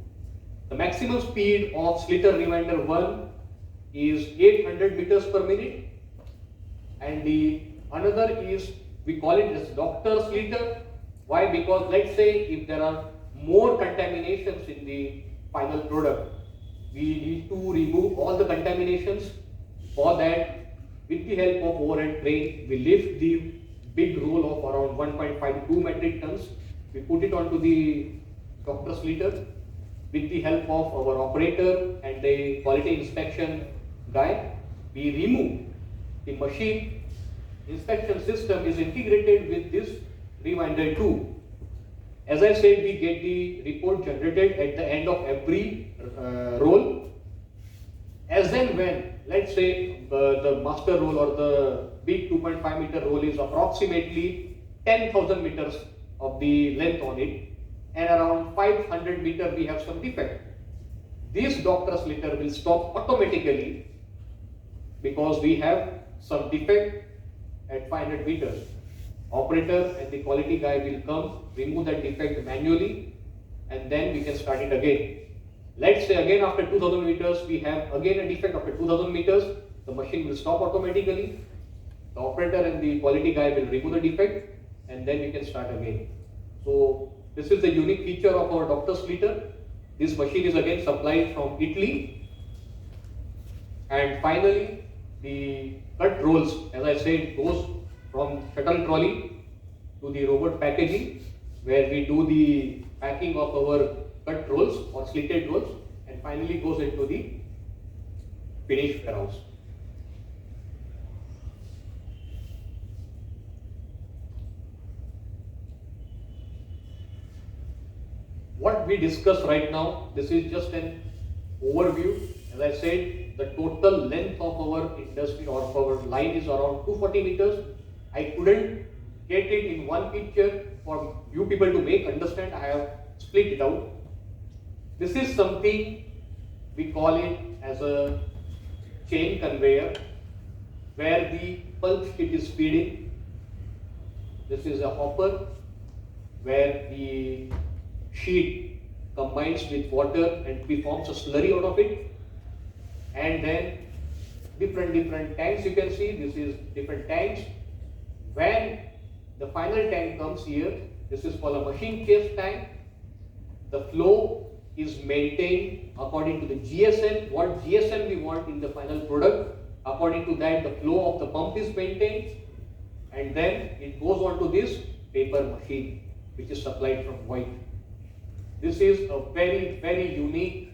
The maximum speed of sliter rewinder 1 is 800 meters per minute, and the another is, we call it as doctor sliter. Why? Because let's say if there are more contaminations in the final product, we need to remove all the contaminations. For that, with the help of overhead crane, we lift the big roll of around 1.5 to 2 metric tons. We put it onto the doctor sliter. With the help of our operator and the quality inspection guy, we remove the machine. Inspection system is integrated with this rewinder 2. As I said, we get the report generated at the end of every roll. As and when, let's say the master roll or the big 2.5 meter roll is approximately 10,000 meters of the length on it, and around 500 meter we have some defect. This doctor sliter will stop automatically because we have some defect at 500 meters. Operator and the quality guy will come, remove that defect manually, and then we can start it again. Let's say again after 2000 meters we have again a defect. After 2000 meters the machine will stop automatically. The operator and the quality guy will remove the defect, and then we can start again. So this is the unique feature of our doctor splitter. This machine is again supplied from Italy. And finally, the cut rolls, as I said, goes from shuttle trolley to the robot packaging, where we do the packing of our cut rolls or slitted rolls, and finally goes into the finished warehouse. What we discuss right now, this is just an overview. As I said, the total length of our industry or of our line is around 240 meters. I couldn't get it in one picture for you people to make understand. I have split it out. This is something we call it as a chain conveyor, where the pulp sheet is feeding. This is a hopper where the sheet combines with water and we forms a slurry out of it, and then different tanks you can see. This is different tanks. When the final tank comes here, this is called a machine case tank. The flow is maintained according to the GSM, what GSM we want in the final product. According to that, the flow of the pump is maintained, and then it goes on to this paper machine which is supplied from white. This is a very unique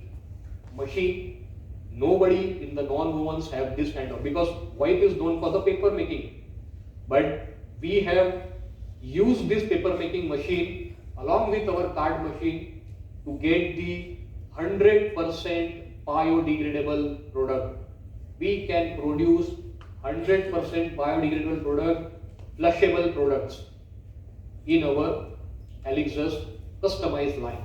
machine. Nobody in the non-wovens have this kind of, because white is known for the paper making, but we have used this paper making machine along with our card machine to get the 100% biodegradable product. We can produce 100% biodegradable product, flushable products in our Elixir's customized line.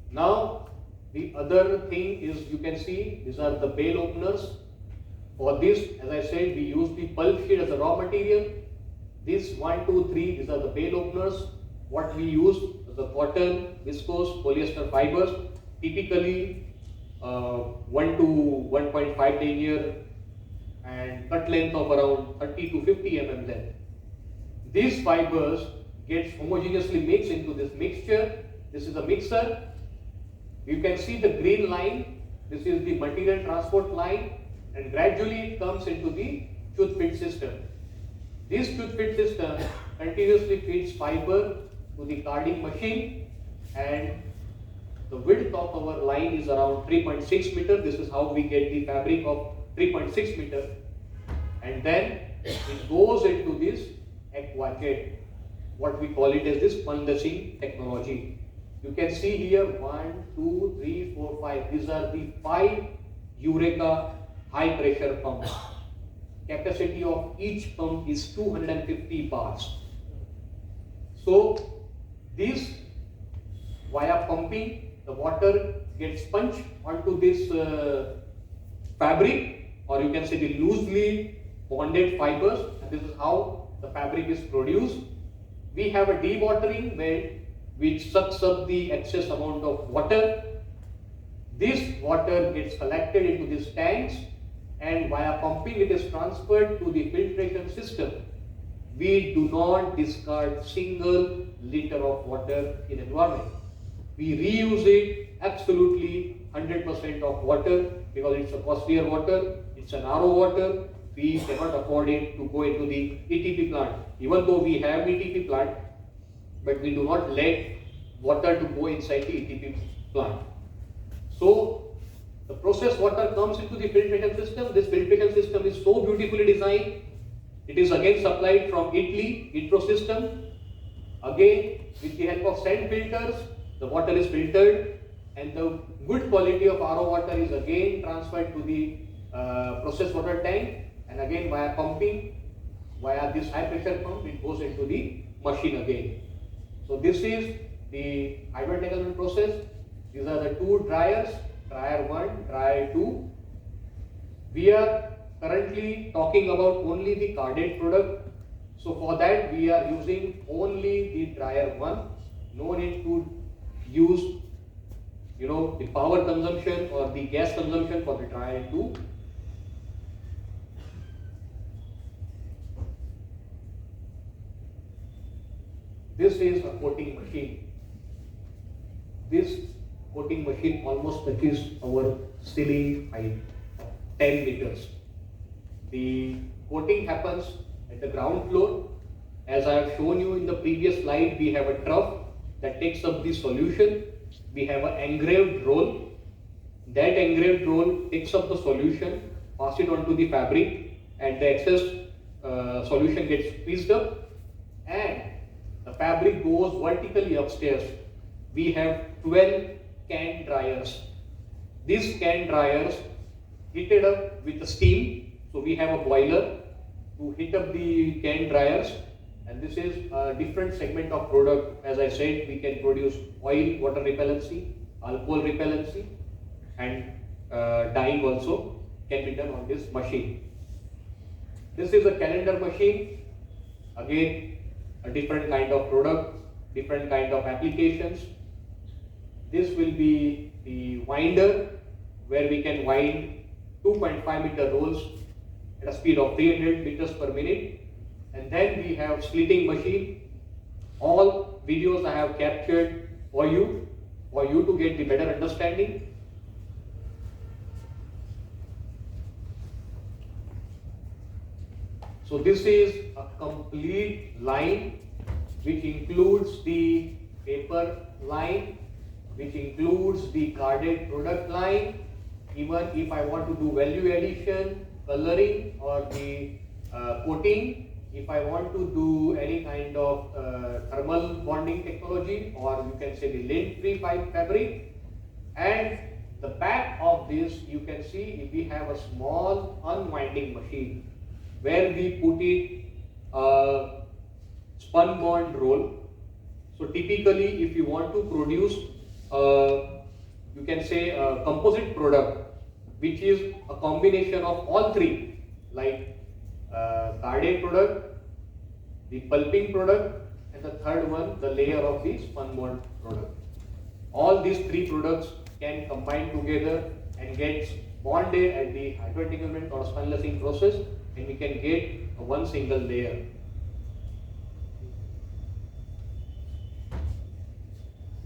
Now, the other thing is, you can see these are the bale openers. For this, as I said, we use the pulp sheet as a raw material. This 1, 2, 3, these are the bale openers. What we use is the cotton, viscose, polyester fibers, typically 1 to 1.5 linear and cut length of around 30 to 50 mm length. These fibers gets homogeneously mixed into this mixture. This is a mixer. You can see the green line. This is the material transport line, and gradually it comes into the tooth feed system. This tooth feed system continuously feeds fiber to the carding machine, and the width of our line is around 3.6 meter. This is how we get the fabric of 3.6 meter, and then it goes into this aqua jet, what we call it as this pulsing technology. You can see here 1, 2, 3, 4, 5. These are the 5 Eureka high pressure pumps. Capacity of each pump is 250 bars. So this, via pumping, the water gets punched onto this fabric, or you can say the loosely bonded fibers, and this is how the fabric is produced. We have a dewatering bed which sucks up the excess amount of water. This water gets collected into these tanks, and via pumping it is transferred to the filtration system. We do not discard single liter of water in environment. We reuse it absolutely 100% of water, because it's a costlier water, it's an RO water. We cannot afford it to go into the ETP plant. Even though we have ETP plant, but we do not let water to go inside the ETP plant. So the process water comes into the filtration system. This filtration system is so beautifully designed. It is again supplied from Italy, ITRO system. Again, with the help of sand filters, the water is filtered, and the good quality of RO water is again transferred to the process water tank, and again via pumping, via this high pressure pump, it goes into the machine again. So this is the hydro entanglement process. These are the two dryers, dryer 1, dryer 2. We are currently talking about only the carded product. So for that we are using only the dryer 1. No need to use the power consumption or the gas consumption for the dryer 2. This is a coating machine. This coating machine almost touches our ceiling height of 10 meters. The coating happens at the ground floor. As I have shown you in the previous slide, we have a trough that takes up the solution. We have an engraved roll. That engraved roll takes up the solution, pass it onto the fabric, and the excess solution gets squeezed up, and the fabric goes vertically upstairs. We have 12 can dryers. These can dryers heated up with the steam. So we have a boiler to heat up the can dryers, and this is a different segment of product. As I said, we can produce oil, water repellency, alcohol repellency, and dyeing also can be done on this machine. This is a calendar machine. Again, a different kind of product, different kind of applications. This will be the winder, where we can wind 2.5 meter rolls at a speed of 300 meters per minute. And then we have slitting machine. All videos I have captured for you to get the better understanding. So this is a complete line which includes the paper line, which includes the carded product line. Even if I want to do value addition, coloring, or the coating, if I want to do any kind of thermal bonding technology, or you can say the lint-free fabric. And the back of this, you can see we have a small unwinding machine where we put it spun bond roll. So typically, if you want to produce you can say a composite product which is a combination of all three, like carded product, the pulping product, and the third one, the layer of the spun bond product. All these three products can combine together and get bonded at the hydroentanglement or spunlessing process, and we can get one single layer.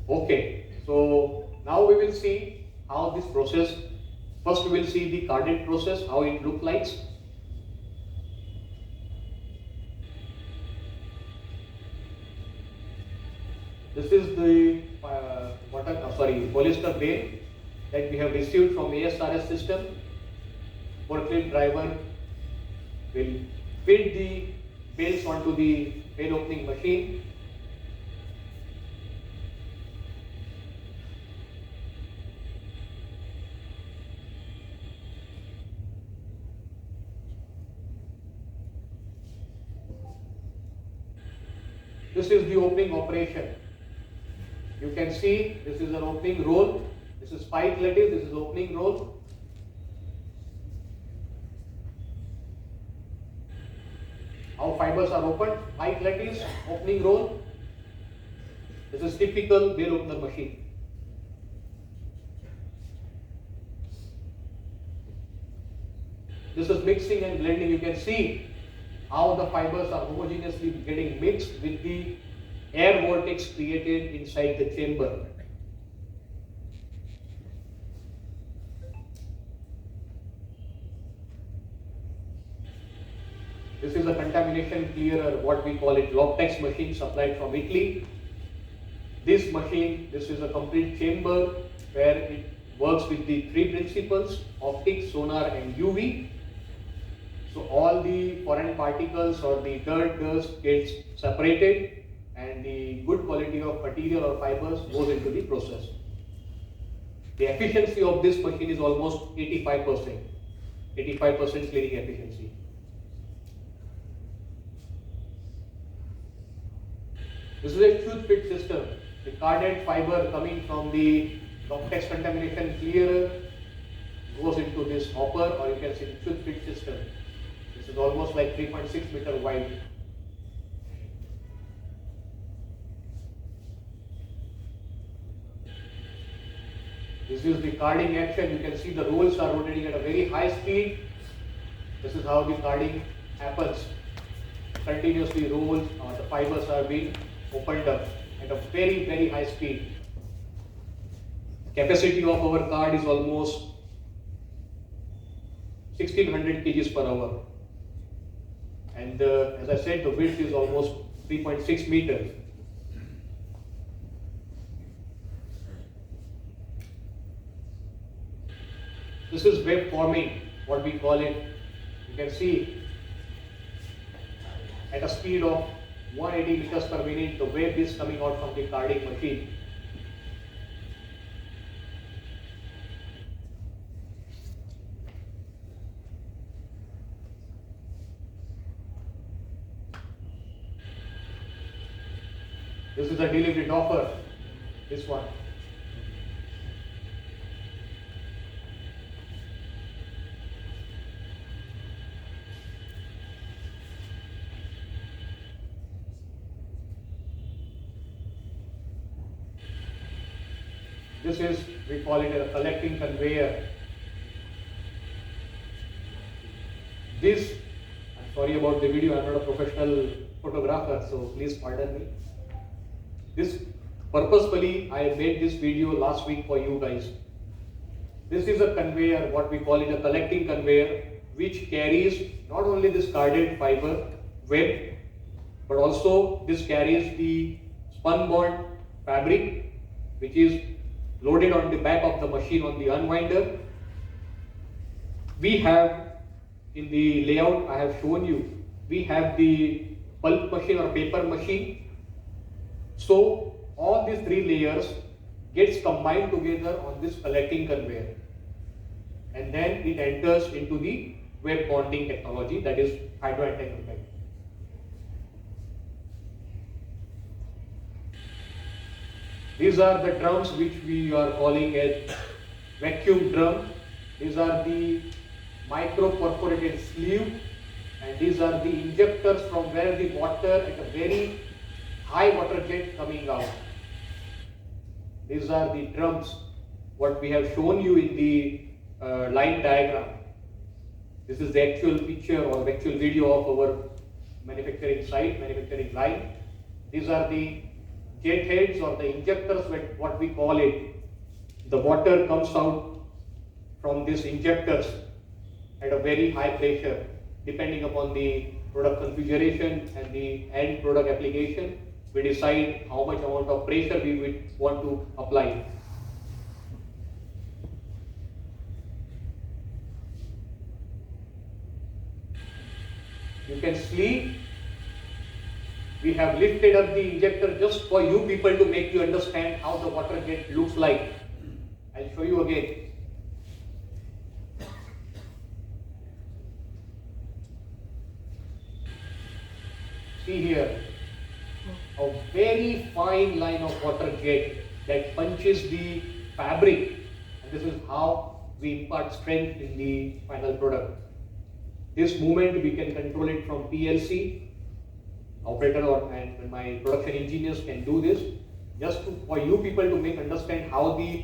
Okay, so now we will see how this process. First, we will see the carded process, how it looks like. This is the polyester bale that we have received from ASRS system. Forklift driver will feed the bales onto the bale opening machine. This is the opening operation. You can see this is an opening roll. This is spike lattice. This is opening roll. How fibers are opened? Spike lattice, opening roll. This is typical bale opener machine. This is mixing and blending. You can see how the fibers are homogeneously getting mixed with the air vortex created inside the chamber. This is a contamination clearer, what we call it Loptex machine, supplied from Italy. This machine, this is a complete chamber where it works with the three principles: optics, sonar, and UV. So all the foreign particles or the dirt, dust gets separated, and the good quality of material or fibers goes into the process. The efficiency of this machine is almost 85%. 85% cleaning efficiency. This is a tooth fit system. The carded fiber coming from the Loptex contamination clearer goes into this hopper, or you can see the fit system. This is almost like 3.6 meter wide. This is the carding action. You can see the rolls are rotating at a very high speed. This is how the carding happens. Continuously rolls, the fibers are being opened up at a very, very high speed. Capacity of our card is almost 1600 kgs per hour. And as I said, the width is almost 3.6 meters. This is web forming, what we call it. You can see at a speed of 180 meters per minute, the web is coming out from the carding machine. This is a delivery offer, this one. This is, we call it a collecting conveyor. This, I'm sorry about the video, I'm not a professional photographer, so please pardon me. This, purposefully, I made this video last week for you guys. This is a conveyor, what we call it a collecting conveyor, which carries not only this carded fiber web, but also this carries the spun bond fabric, which is loaded on the back of the machine on the unwinder. We have, in the layout I have shown you, we have the pulp machine or paper machine. So all these three layers gets combined together on this collecting conveyor, and then it enters into the web bonding technology, that is hydroentanglement. These are the drums which we are calling as vacuum drum. These are the micro perforated sleeve, and these are the injectors from where the water at a very high water jet coming out. These are the drums, what we have shown you in the line diagram. This is the actual picture or the actual video of our manufacturing site, manufacturing line. These are the jet heads or the injectors, what we call it. The water comes out from these injectors at a very high pressure, depending upon the product configuration and the end product application. We decide how much amount of pressure we would want to apply. You can see we have lifted up the injector just for you people to make you understand how the water jet looks like. I'll show you again. See here, a very fine line of water jet that punches the fabric, and this is how we impart strength in the final product. This movement we can control it from PLC. Operator and my production engineers can do this just for you people to make understand how the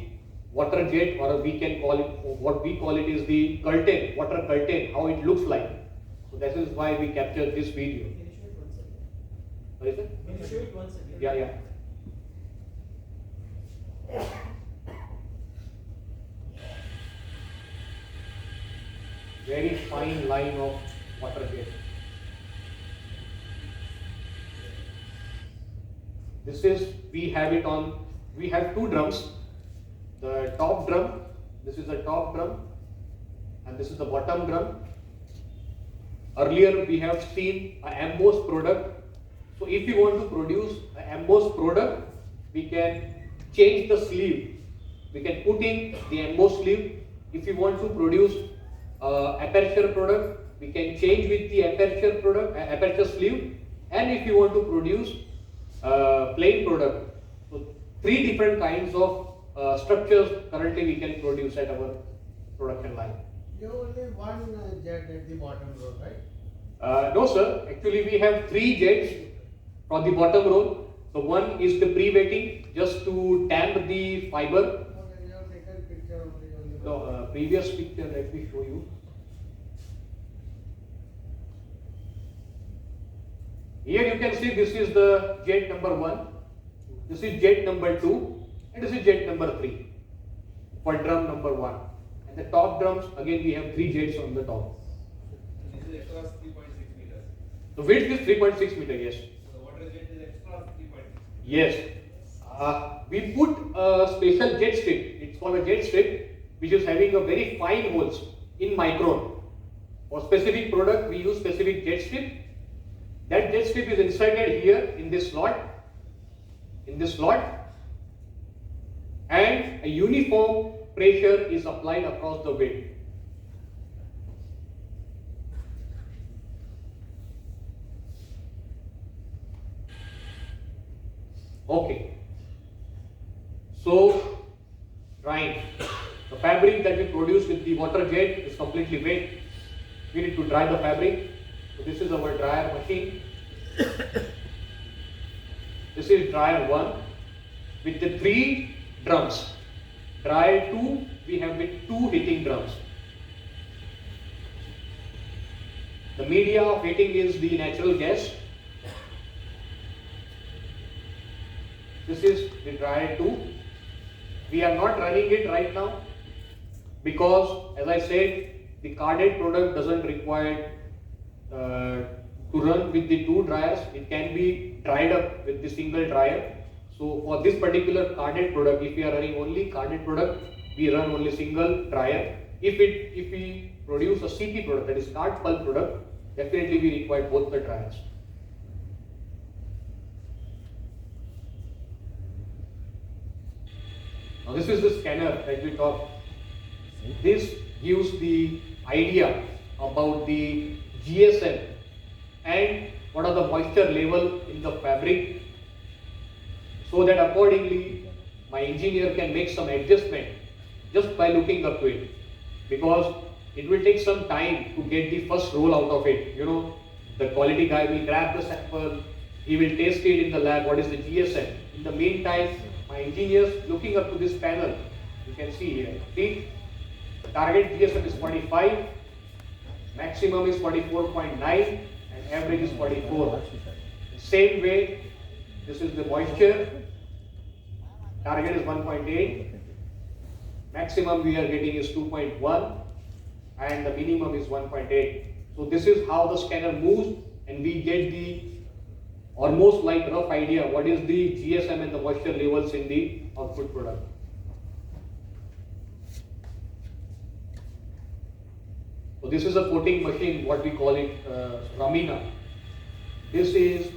water jet, or we can call it, what we call it is the curtain, water curtain, how it looks like. So that is why we captured this video. What is it? Can you show it once again? Yeah. Very fine line of water jet. This is, we have two drums. The top drum, this is the top drum, and this is the bottom drum. Earlier we have seen an embossed product. So if you want to produce an embossed product, we can change the sleeve. We can put in the embossed sleeve. If you want to produce aperture product, we can change with the aperture sleeve. And if you want to produce plain product, so three different kinds of structures currently we can produce at our production line. You have only one jet at the bottom row, right? No sir, actually we have 3 jets from the bottom roll. So one is the pre-wetting just to tamp the fiber. Okay, you have taken picture of the only No, one. previous picture, let me show you. Here you can see this is the jet number 1, this is jet number 2, and this is jet number 3 for drum number 1. And the top drums, again we have 3 jets on the top. This is across 3.6 meters. The width is 3.6 meter, yes. So the water jet is extra 3.6. Yes. We put a special jet strip, it's called a jet strip, which is having a very fine holes in micron. For specific product, we use specific jet strip. That jet strip is inserted here in this slot, and a uniform pressure is applied across the wind. Okay. So, drying. The fabric that we produce with the water jet is completely wet. We need to dry the fabric. So this is our dryer machine. This is dryer 1 with the 3 drums. Dryer 2 we have with 2 heating drums. The media of heating is the natural gas. This is the dryer 2. We are not running it right now because, as I said, the carded product doesn't require to run with the 2 dryers. It can be dried up with the single dryer. So for this particular carded product, if we are running only carded product, we run only single dryer. If we produce a CP product, that is card pulp product, definitely we require both the dryers. Now this is the scanner that we talked. This gives the idea about the GSM and what are the moisture level in the fabric, so that accordingly my engineer can make some adjustment just by looking up to it, because it will take some time to get the first roll out of it. You know, the quality guy will grab the sample, he will test it in the lab, what is the GSM. In the meantime, my engineers looking up to this panel, you can see here, see, the target GSM is 45, maximum is 44.9, and average is 44. Same way, this is the moisture, target is 1.8, maximum we are getting is 2.1, and the minimum is 1.8. So this is how the scanner moves, and we get the almost like rough idea what is the GSM and the moisture levels in the output product. So this is a coating machine, what we call it Ramina. This is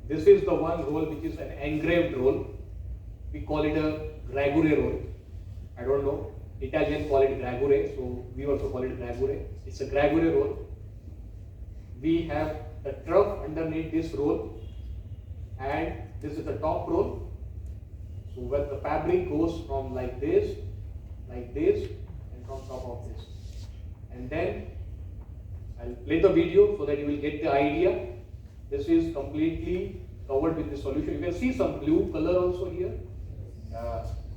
This is the one roll which is an engraved roll. We call it a Gragure roll. I don't know. Italian call it Gragure, so we also call it Gragure. It's a Gragure roll. We have the trough underneath this roll, and this is the top roll. So where the fabric goes from like this, and from top of this. And then I'll play the video so that you will get the idea. This is completely covered with the solution. You can see some blue color also here.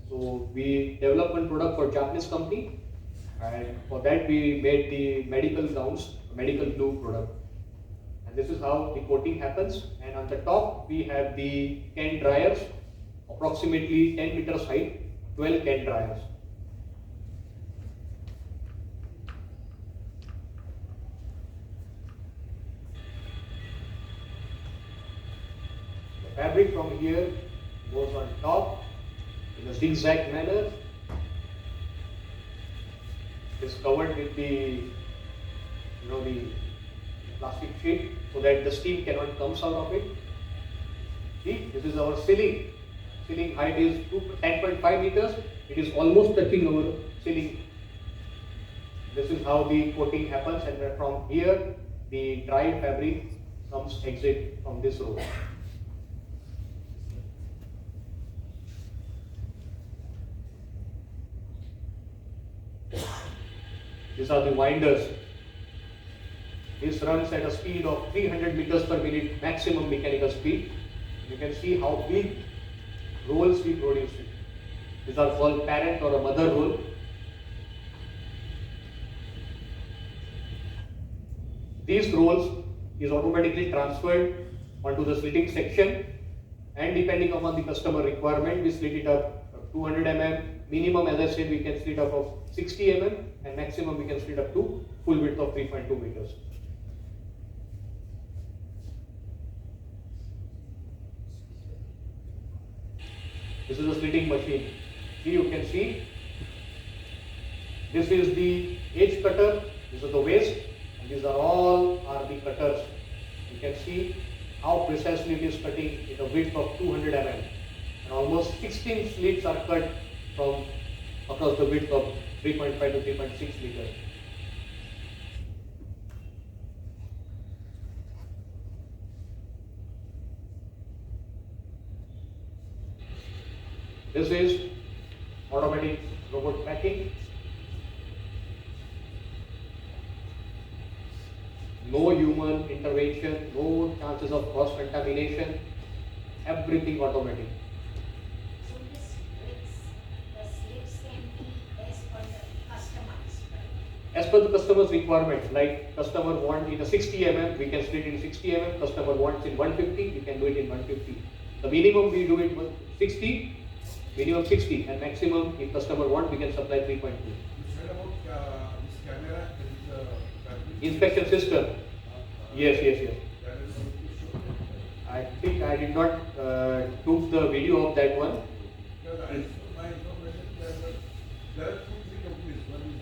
So we developed one product for Japanese company, and for that we made the medical gowns, medical blue product. And this is how the coating happens. And on the top we have the can dryers, approximately 10 meters height, 12 can dryers. The fabric from here goes on top in a zigzag manner. It's covered with the the plastic sheet so that the steam cannot come out of it. See, this is our ceiling. Ceiling height is 10.5 meters. It is almost touching our ceiling. This is how the coating happens, and then from here the dry fabric comes exit from this row. These are the winders. This runs at a speed of 300 meters per minute maximum mechanical speed. You can see how big rolls we produce. These are called parent or a mother roll. These rolls is automatically transferred onto the slitting section, and depending upon the customer requirement, we slit it up 200 mm. Minimum, as I said, we can slit up of 60 mm, and maximum we can slit up to full width of 3.2 meters. This is a slitting machine. Here you can see, this is the edge cutter, this is the waste, and these are all the cutters. You can see how precisely it is cutting in a width of 200 mm, and almost 16 slits are cut from across the width of 3.5 to 3.6 meters. This is automatic robot packing. No human intervention, no chances of cross contamination, everything automatic. So this bricks, the slits can be as per the customized, right? As per the customer's requirement, like customer want in a 60 mm, we can split in 60 mm. Customer wants in 150, we can do it in 150. The minimum we do it 60, minimum 60, and maximum if customer want, we can supply 3.2. You said about this camera, there is a fabric. Inspection system. Yes. That is going to show that. I think I did not took the video of that one. Because my information that there are three companies. One is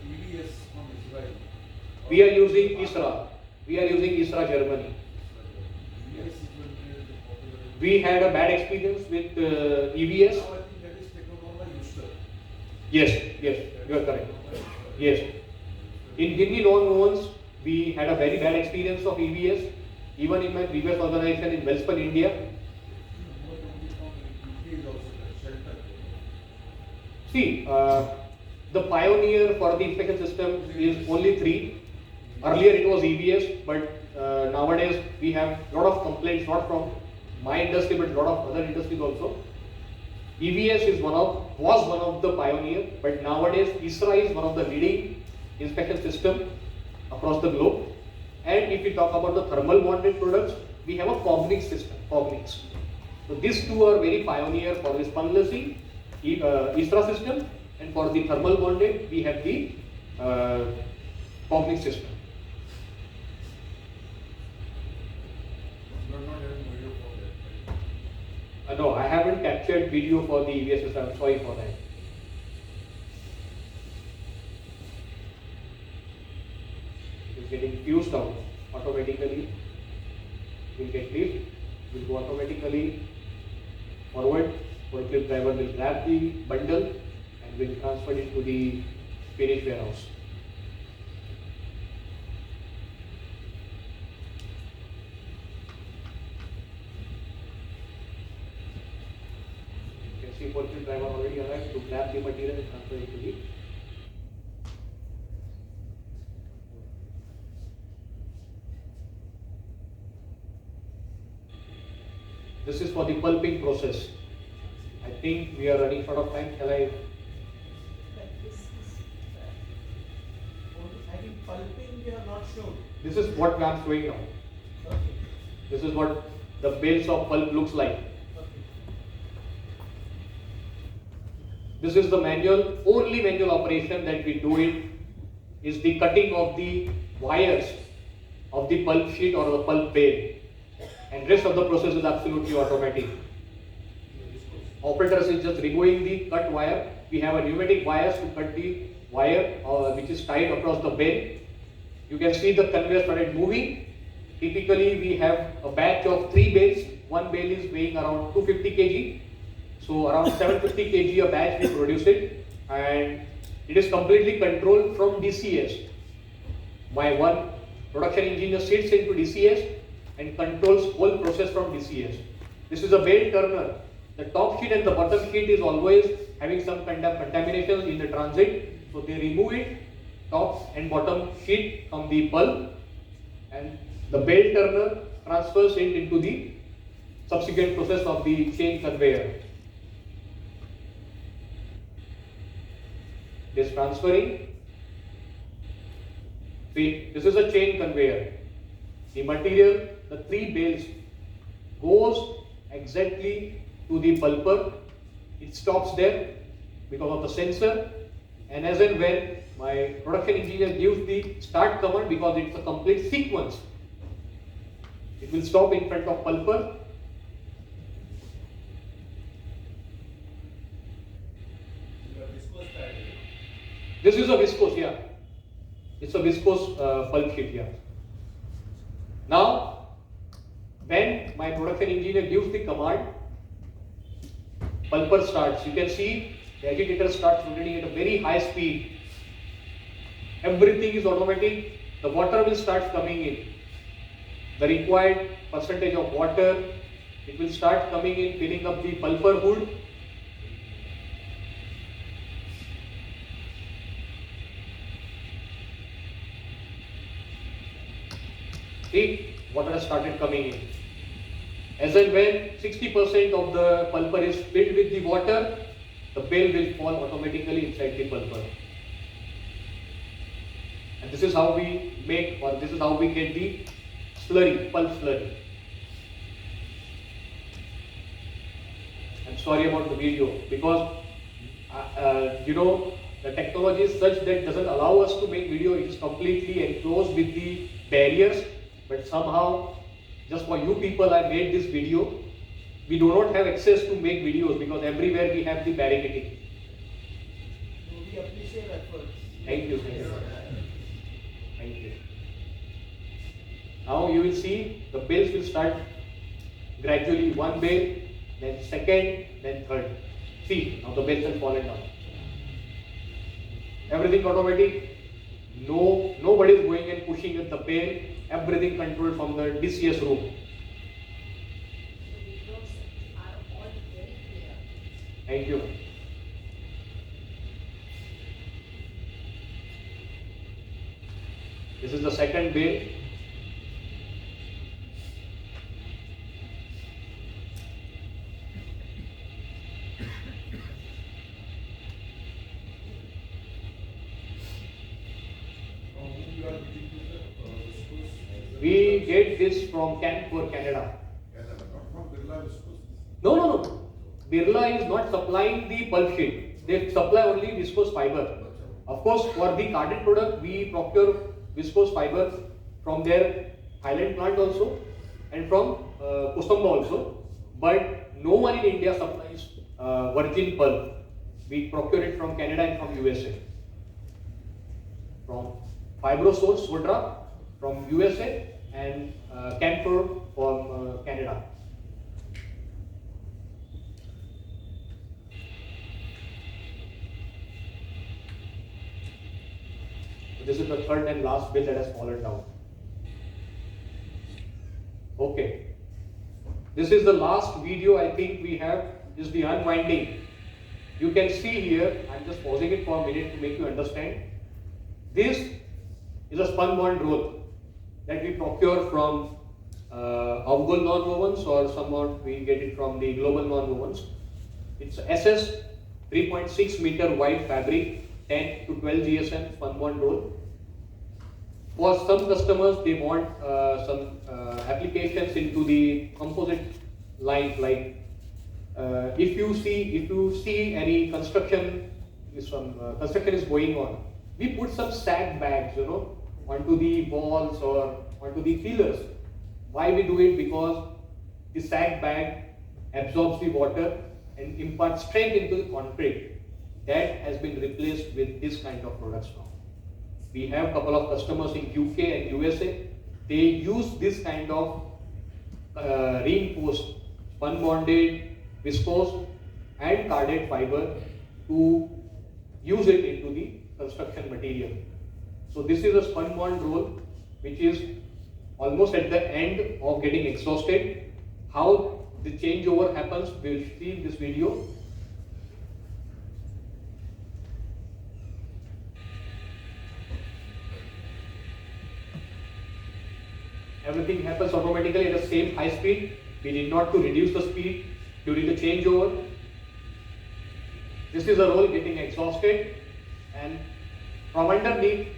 EVS from Israel. We are using ISRA. We are using ISRA Germany. EVS is going to be the popular. We had a bad experience with EVS. Now I think that is Technonova Uster. Yes, you are correct. Yes. In Hindi non-wovens, we had a very bad experience of EVS. Even in my previous organization in Welspun, India. More companies from UK is also there. Shelter. See, the pioneer for the inspection system is only 3. Earlier it was EVS, but nowadays we have a lot of complaints, not from my industry, but a lot of other industries also. EVS was one of the pioneer, but nowadays ISRA is one of the leading inspection system across the globe. And if we talk about the thermal bonded products, we have a Cognix system, Cognix. So these two are very pioneer for the spunlessing ISRA system, and for the thermal bonded, we have the Cognix system. You are not having video for that, right? No, I haven't captured video for the EVS system. I'm sorry for that. It is getting fused out automatically. Will get lift, will go automatically forward. Forklift driver will grab the bundle and will transfer it to the finished warehouse. You can see forklift driver already arrived to grab the material and transfer it to the. This is for the pulping process. I think we are running short of time. Shall I? But this is, I think pulping we have not shown. This is what I am showing now. Okay. This is what the bales of pulp looks like. Okay. This is the only manual operation that we do it is the cutting of the wires of the pulp sheet or the pulp bale. And rest of the process is absolutely automatic. Operators is just removing the cut wire. We have a pneumatic wires to cut the wire which is tied across the bale. You can see the conveyor started moving. Typically we have a batch of 3 bales. One bale is weighing around 250 kg. So around 750 kg a batch we produce it. And It is completely controlled from DCS. My one production engineer sits into DCS and controls whole process from DCS. This is a bale turner. The top sheet and the bottom sheet is always having some kind of contamination in the transit. So they remove it, top and bottom sheet from the pulp, and the bale turner transfers it into the subsequent process of the chain conveyor. This transferring. See, this is a chain conveyor. The material, the 3 bales, goes exactly to the pulper. It stops there because of the sensor, and as and when my production engineer gives the start command, because it's a complete sequence, it will stop in front of pulper. This is a viscose, yeah. It's a viscose pulp sheet here. Now, when my production engineer gives the command, pulper starts. You can see the agitator starts rotating at a very high speed. Everything is automatic. The water will start coming in. The required percentage of water, it will start coming in, filling up the pulper hood. See, water has started coming in. As and when 60% of the pulper is filled with the water, the bale will fall automatically inside the pulper. And this is how we make, or this is how we get the slurry, pulp slurry. I'm sorry about the video, because the technology is such that it doesn't allow us to make video. It is completely enclosed with the barriers. But somehow, just for you people, I made this video. We do not have access to make videos because everywhere we have the barricading. We appreciate efforts. Thank you. Thank you. Now you will see the bales will start gradually, one bale, then second, then third. See, now the bales have fallen down. Everything automatic. Nobody is going and pushing at the bale. Everything controlled from the DCS room. The videos are all very clear. Thank you. This is the second bale. You are getting to the viscose? We get this from Canfor, Canada. Canada, not from Birla viscose. No. Birla is not supplying the pulp sheet. They supply only viscose fiber. Of course, for the carded product, we procure viscose fiber from their Thailand plant also and from Kusamba also. But no one in India supplies virgin pulp. We procure it from Canada and from USA. From Fibrosource, Sodra from USA and Canfor from Canada. This is the third and last bill that has fallen down. Okay. This is the last video I think we have, is the unwinding. You can see here, I'm just pausing it for a minute to make you understand. This is a spun bond roll that we procure from Avgol Nonwovens, or somewhat we get it from the Global Nonwovens. It's SS 3.6 meter wide fabric, 10 to 12 GSM spun bond roll. For some customers, they want some applications into the composite lines, like if you see any construction is going on, we put some sag bags, onto the walls or onto the pillars. Why we do it? Because the sag bag absorbs the water and imparts strength into the concrete. That has been replaced with this kind of products now. We have a couple of customers in UK and USA. They use this kind of reinforced, spun bonded, viscose and carded fiber to use it into the construction material. So this is a spun bond roll which is almost at the end of getting exhausted. How the changeover happens, we'll see in this video. Everything happens automatically at the same high speed. We need not to reduce the speed during the changeover. This is a roll getting exhausted, and from underneath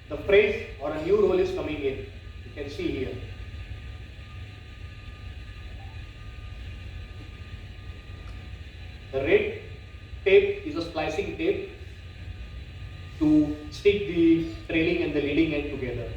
the fresh or a new roll is coming in. You can see here. The red tape is a splicing tape to stick the trailing and the leading end together.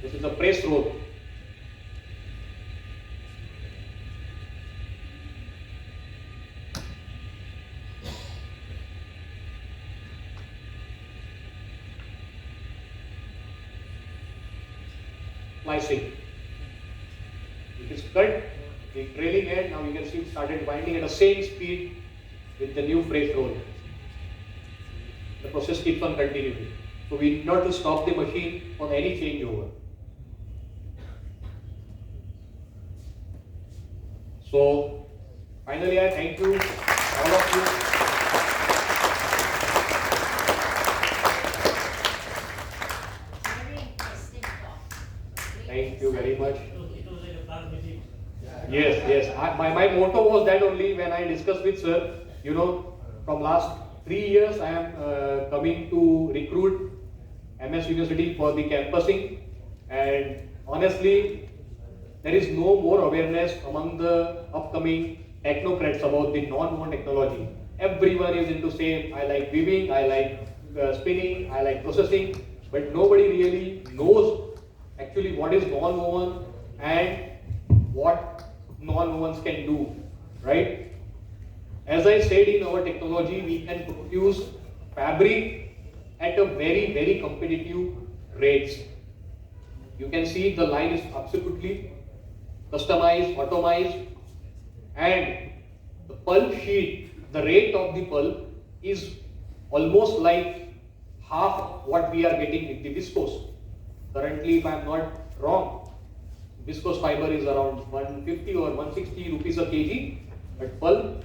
This is a press roll. Splicing. It is cut, the trailing end, now you can see it started winding at the same speed with the new fresh roll. The process keeps on continuing. So we need not to stop the machine for any changeover. So finally I thank you, all of you. Very interesting talk. Thank you very much. It was like a class meeting. Yes, yes. My motto was that only when I discussed with sir. You know, from last 3 years I am coming to recruit MS University for the campusing, and honestly there is no more awareness among the upcoming technocrats about the non-woven technology. Everyone is into same, I like weaving, I like spinning, I like processing, but nobody really knows actually what is non-woven and what non-wovens can do, right? As I said, in our technology, we can produce fabric at a very, very competitive rates. You can see the line is absolutely customized, automized, and the pulp sheet, the rate of the pulp is almost like half what we are getting with the viscose. Currently, if I am not wrong, viscose fiber is around 150 or 160 rupees a kg, but pulp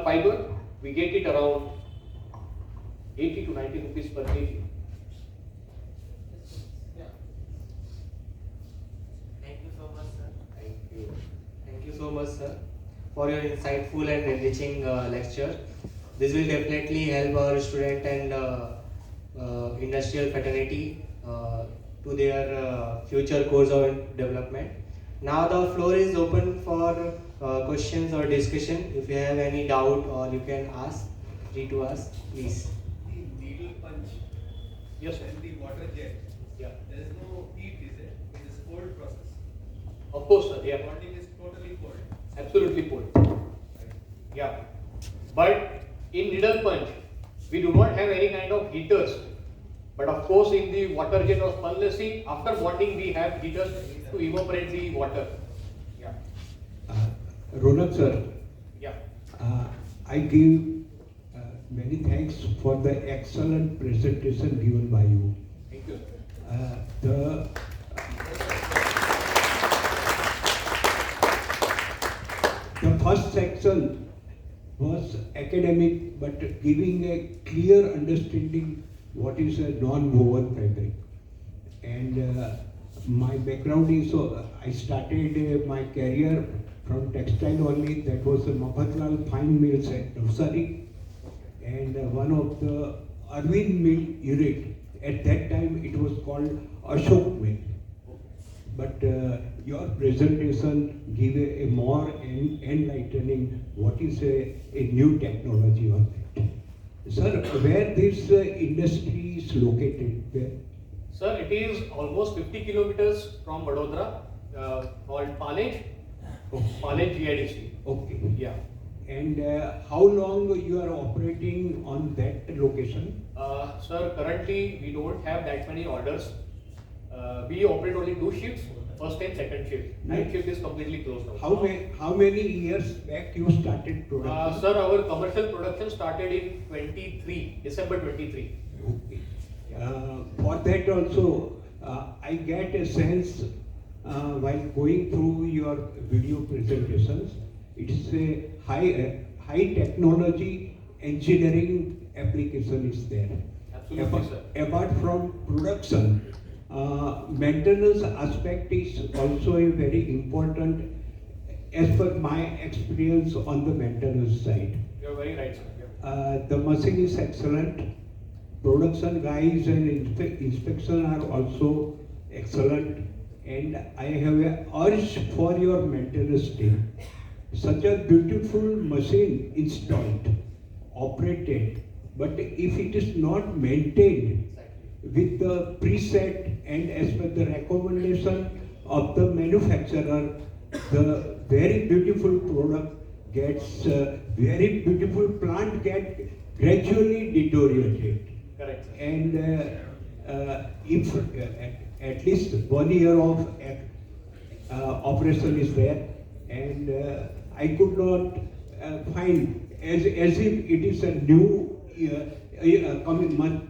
fiber, we get it around 80 to 90 rupees per kg. Thank you so much, sir. Thank you. Thank you so much, sir, for your insightful and enriching lecture. This will definitely help our student and industrial fraternity to their future course of development. Now the floor is open for questions or discussion. If you have any doubt or you can ask, free to ask, please. The needle punch Yes, sir. and the water jet, Yeah. there is no heat, is it? It is cold process. Of course, sir. Yeah. Bonding is totally cold. Absolutely cool. Right. Yeah. But in needle punch, we do not have any kind of heaters. But of course, in the water jet or spun lacing, after bonding, we have heaters to evaporate the water. Yeah. Ronak sir, Yeah. I give many thanks for the excellent presentation given by you. Thank you. The first section was academic, but giving a clear understanding what is a non-woven fabric. And my background is, I started my career from textile only. That was the Mafatlal Fine Mills at Navsari, and one of the Arvind Mill unit. At that time it was called Ashok Mill. But your presentation gave a more enlightening what is a new technology on that. Sir, where this industry is located? Where? Sir, it is almost 50 kilometers from Vadodara, called Palej GIDC. Okay. Yeah. And how long you are operating on that location? Sir, currently we don't have that many orders. We operate only 2 shifts, first and second shift. Night shift is completely closed now. How many years back you started production? Sir, our commercial production started in 23, December 23. Okay. For that also, I get a sense while going through your video presentations, it is a high technology engineering application is there. Absolutely, sir. Apart from production, maintenance aspect is also a very important as per my experience on the maintenance side. You're very right, sir. Yeah. The machine is excellent. Production guys and inspection are also excellent. And I have a urge for your maintenance team. Such a beautiful machine installed, operated, but if it is not maintained with the preset and as per the recommendation of the manufacturer, the very beautiful product gets very beautiful plant get gradually deteriorated. Correct, sir. And if at least 1 year of operation is there, and I could not find as if it is a new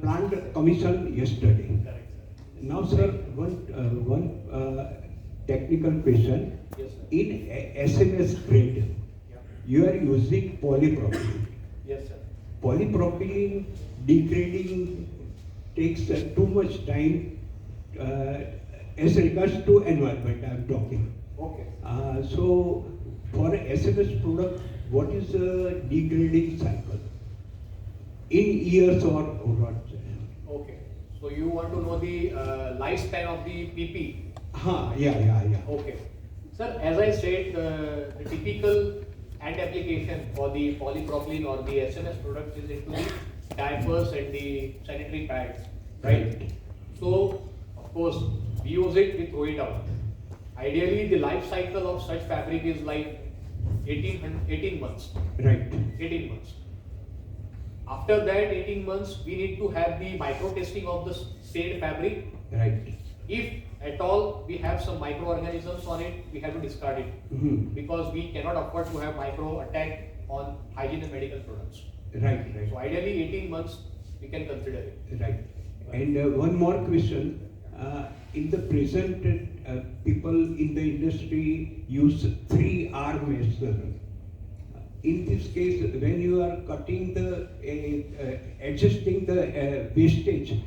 plant commission yesterday. Correct, sir. Now, sir, one technical question. Yes, sir. In SMS grade, Yeah. you are using polypropylene. Yes, sir. Polypropylene degrading takes too much time as regards to environment I am talking. Okay. So for SMS product, what is the degrading cycle? In years or what? Okay. So you want to know the lifespan of the PP? Yeah. Okay. Sir, as I said, the typical end application for the polypropylene or the SMS product is into the diapers and the sanitary pads, right? So, of course, we use it, we throw it out. Ideally, the life cycle of such fabric is like 18 months. Right. 18 months. After that 18 months, we need to have the micro testing of the said fabric. Right. If at all we have some microorganisms on it, we have to discard it because we cannot afford to have micro attack on hygiene and medical products. Right. So ideally 18 months we can consider it. Right. And one more question. In the present, people in the industry use 3R method. In this case, when you are cutting the, adjusting the wastage,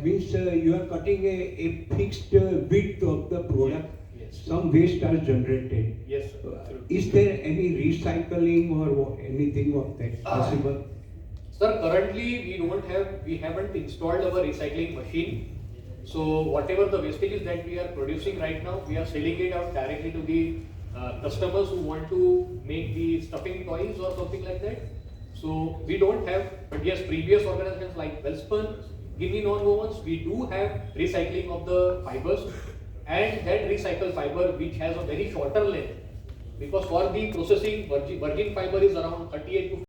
means you are cutting a fixed width of the product. Yes. Some waste are generated. Yes, sir. Absolutely. Is there any recycling or anything of that possible? Sir, currently we haven't installed our recycling machine. So whatever the wastages that we are producing right now, we are selling it out directly to the customers who want to make the stuffing toys or something like that. So we don't have, but yes, previous organizations like Wellspun, Guinea Nonwovens, we do have recycling of the fibers, and that recycled fiber which has a very shorter length, because for the processing virgin fiber is around 38 to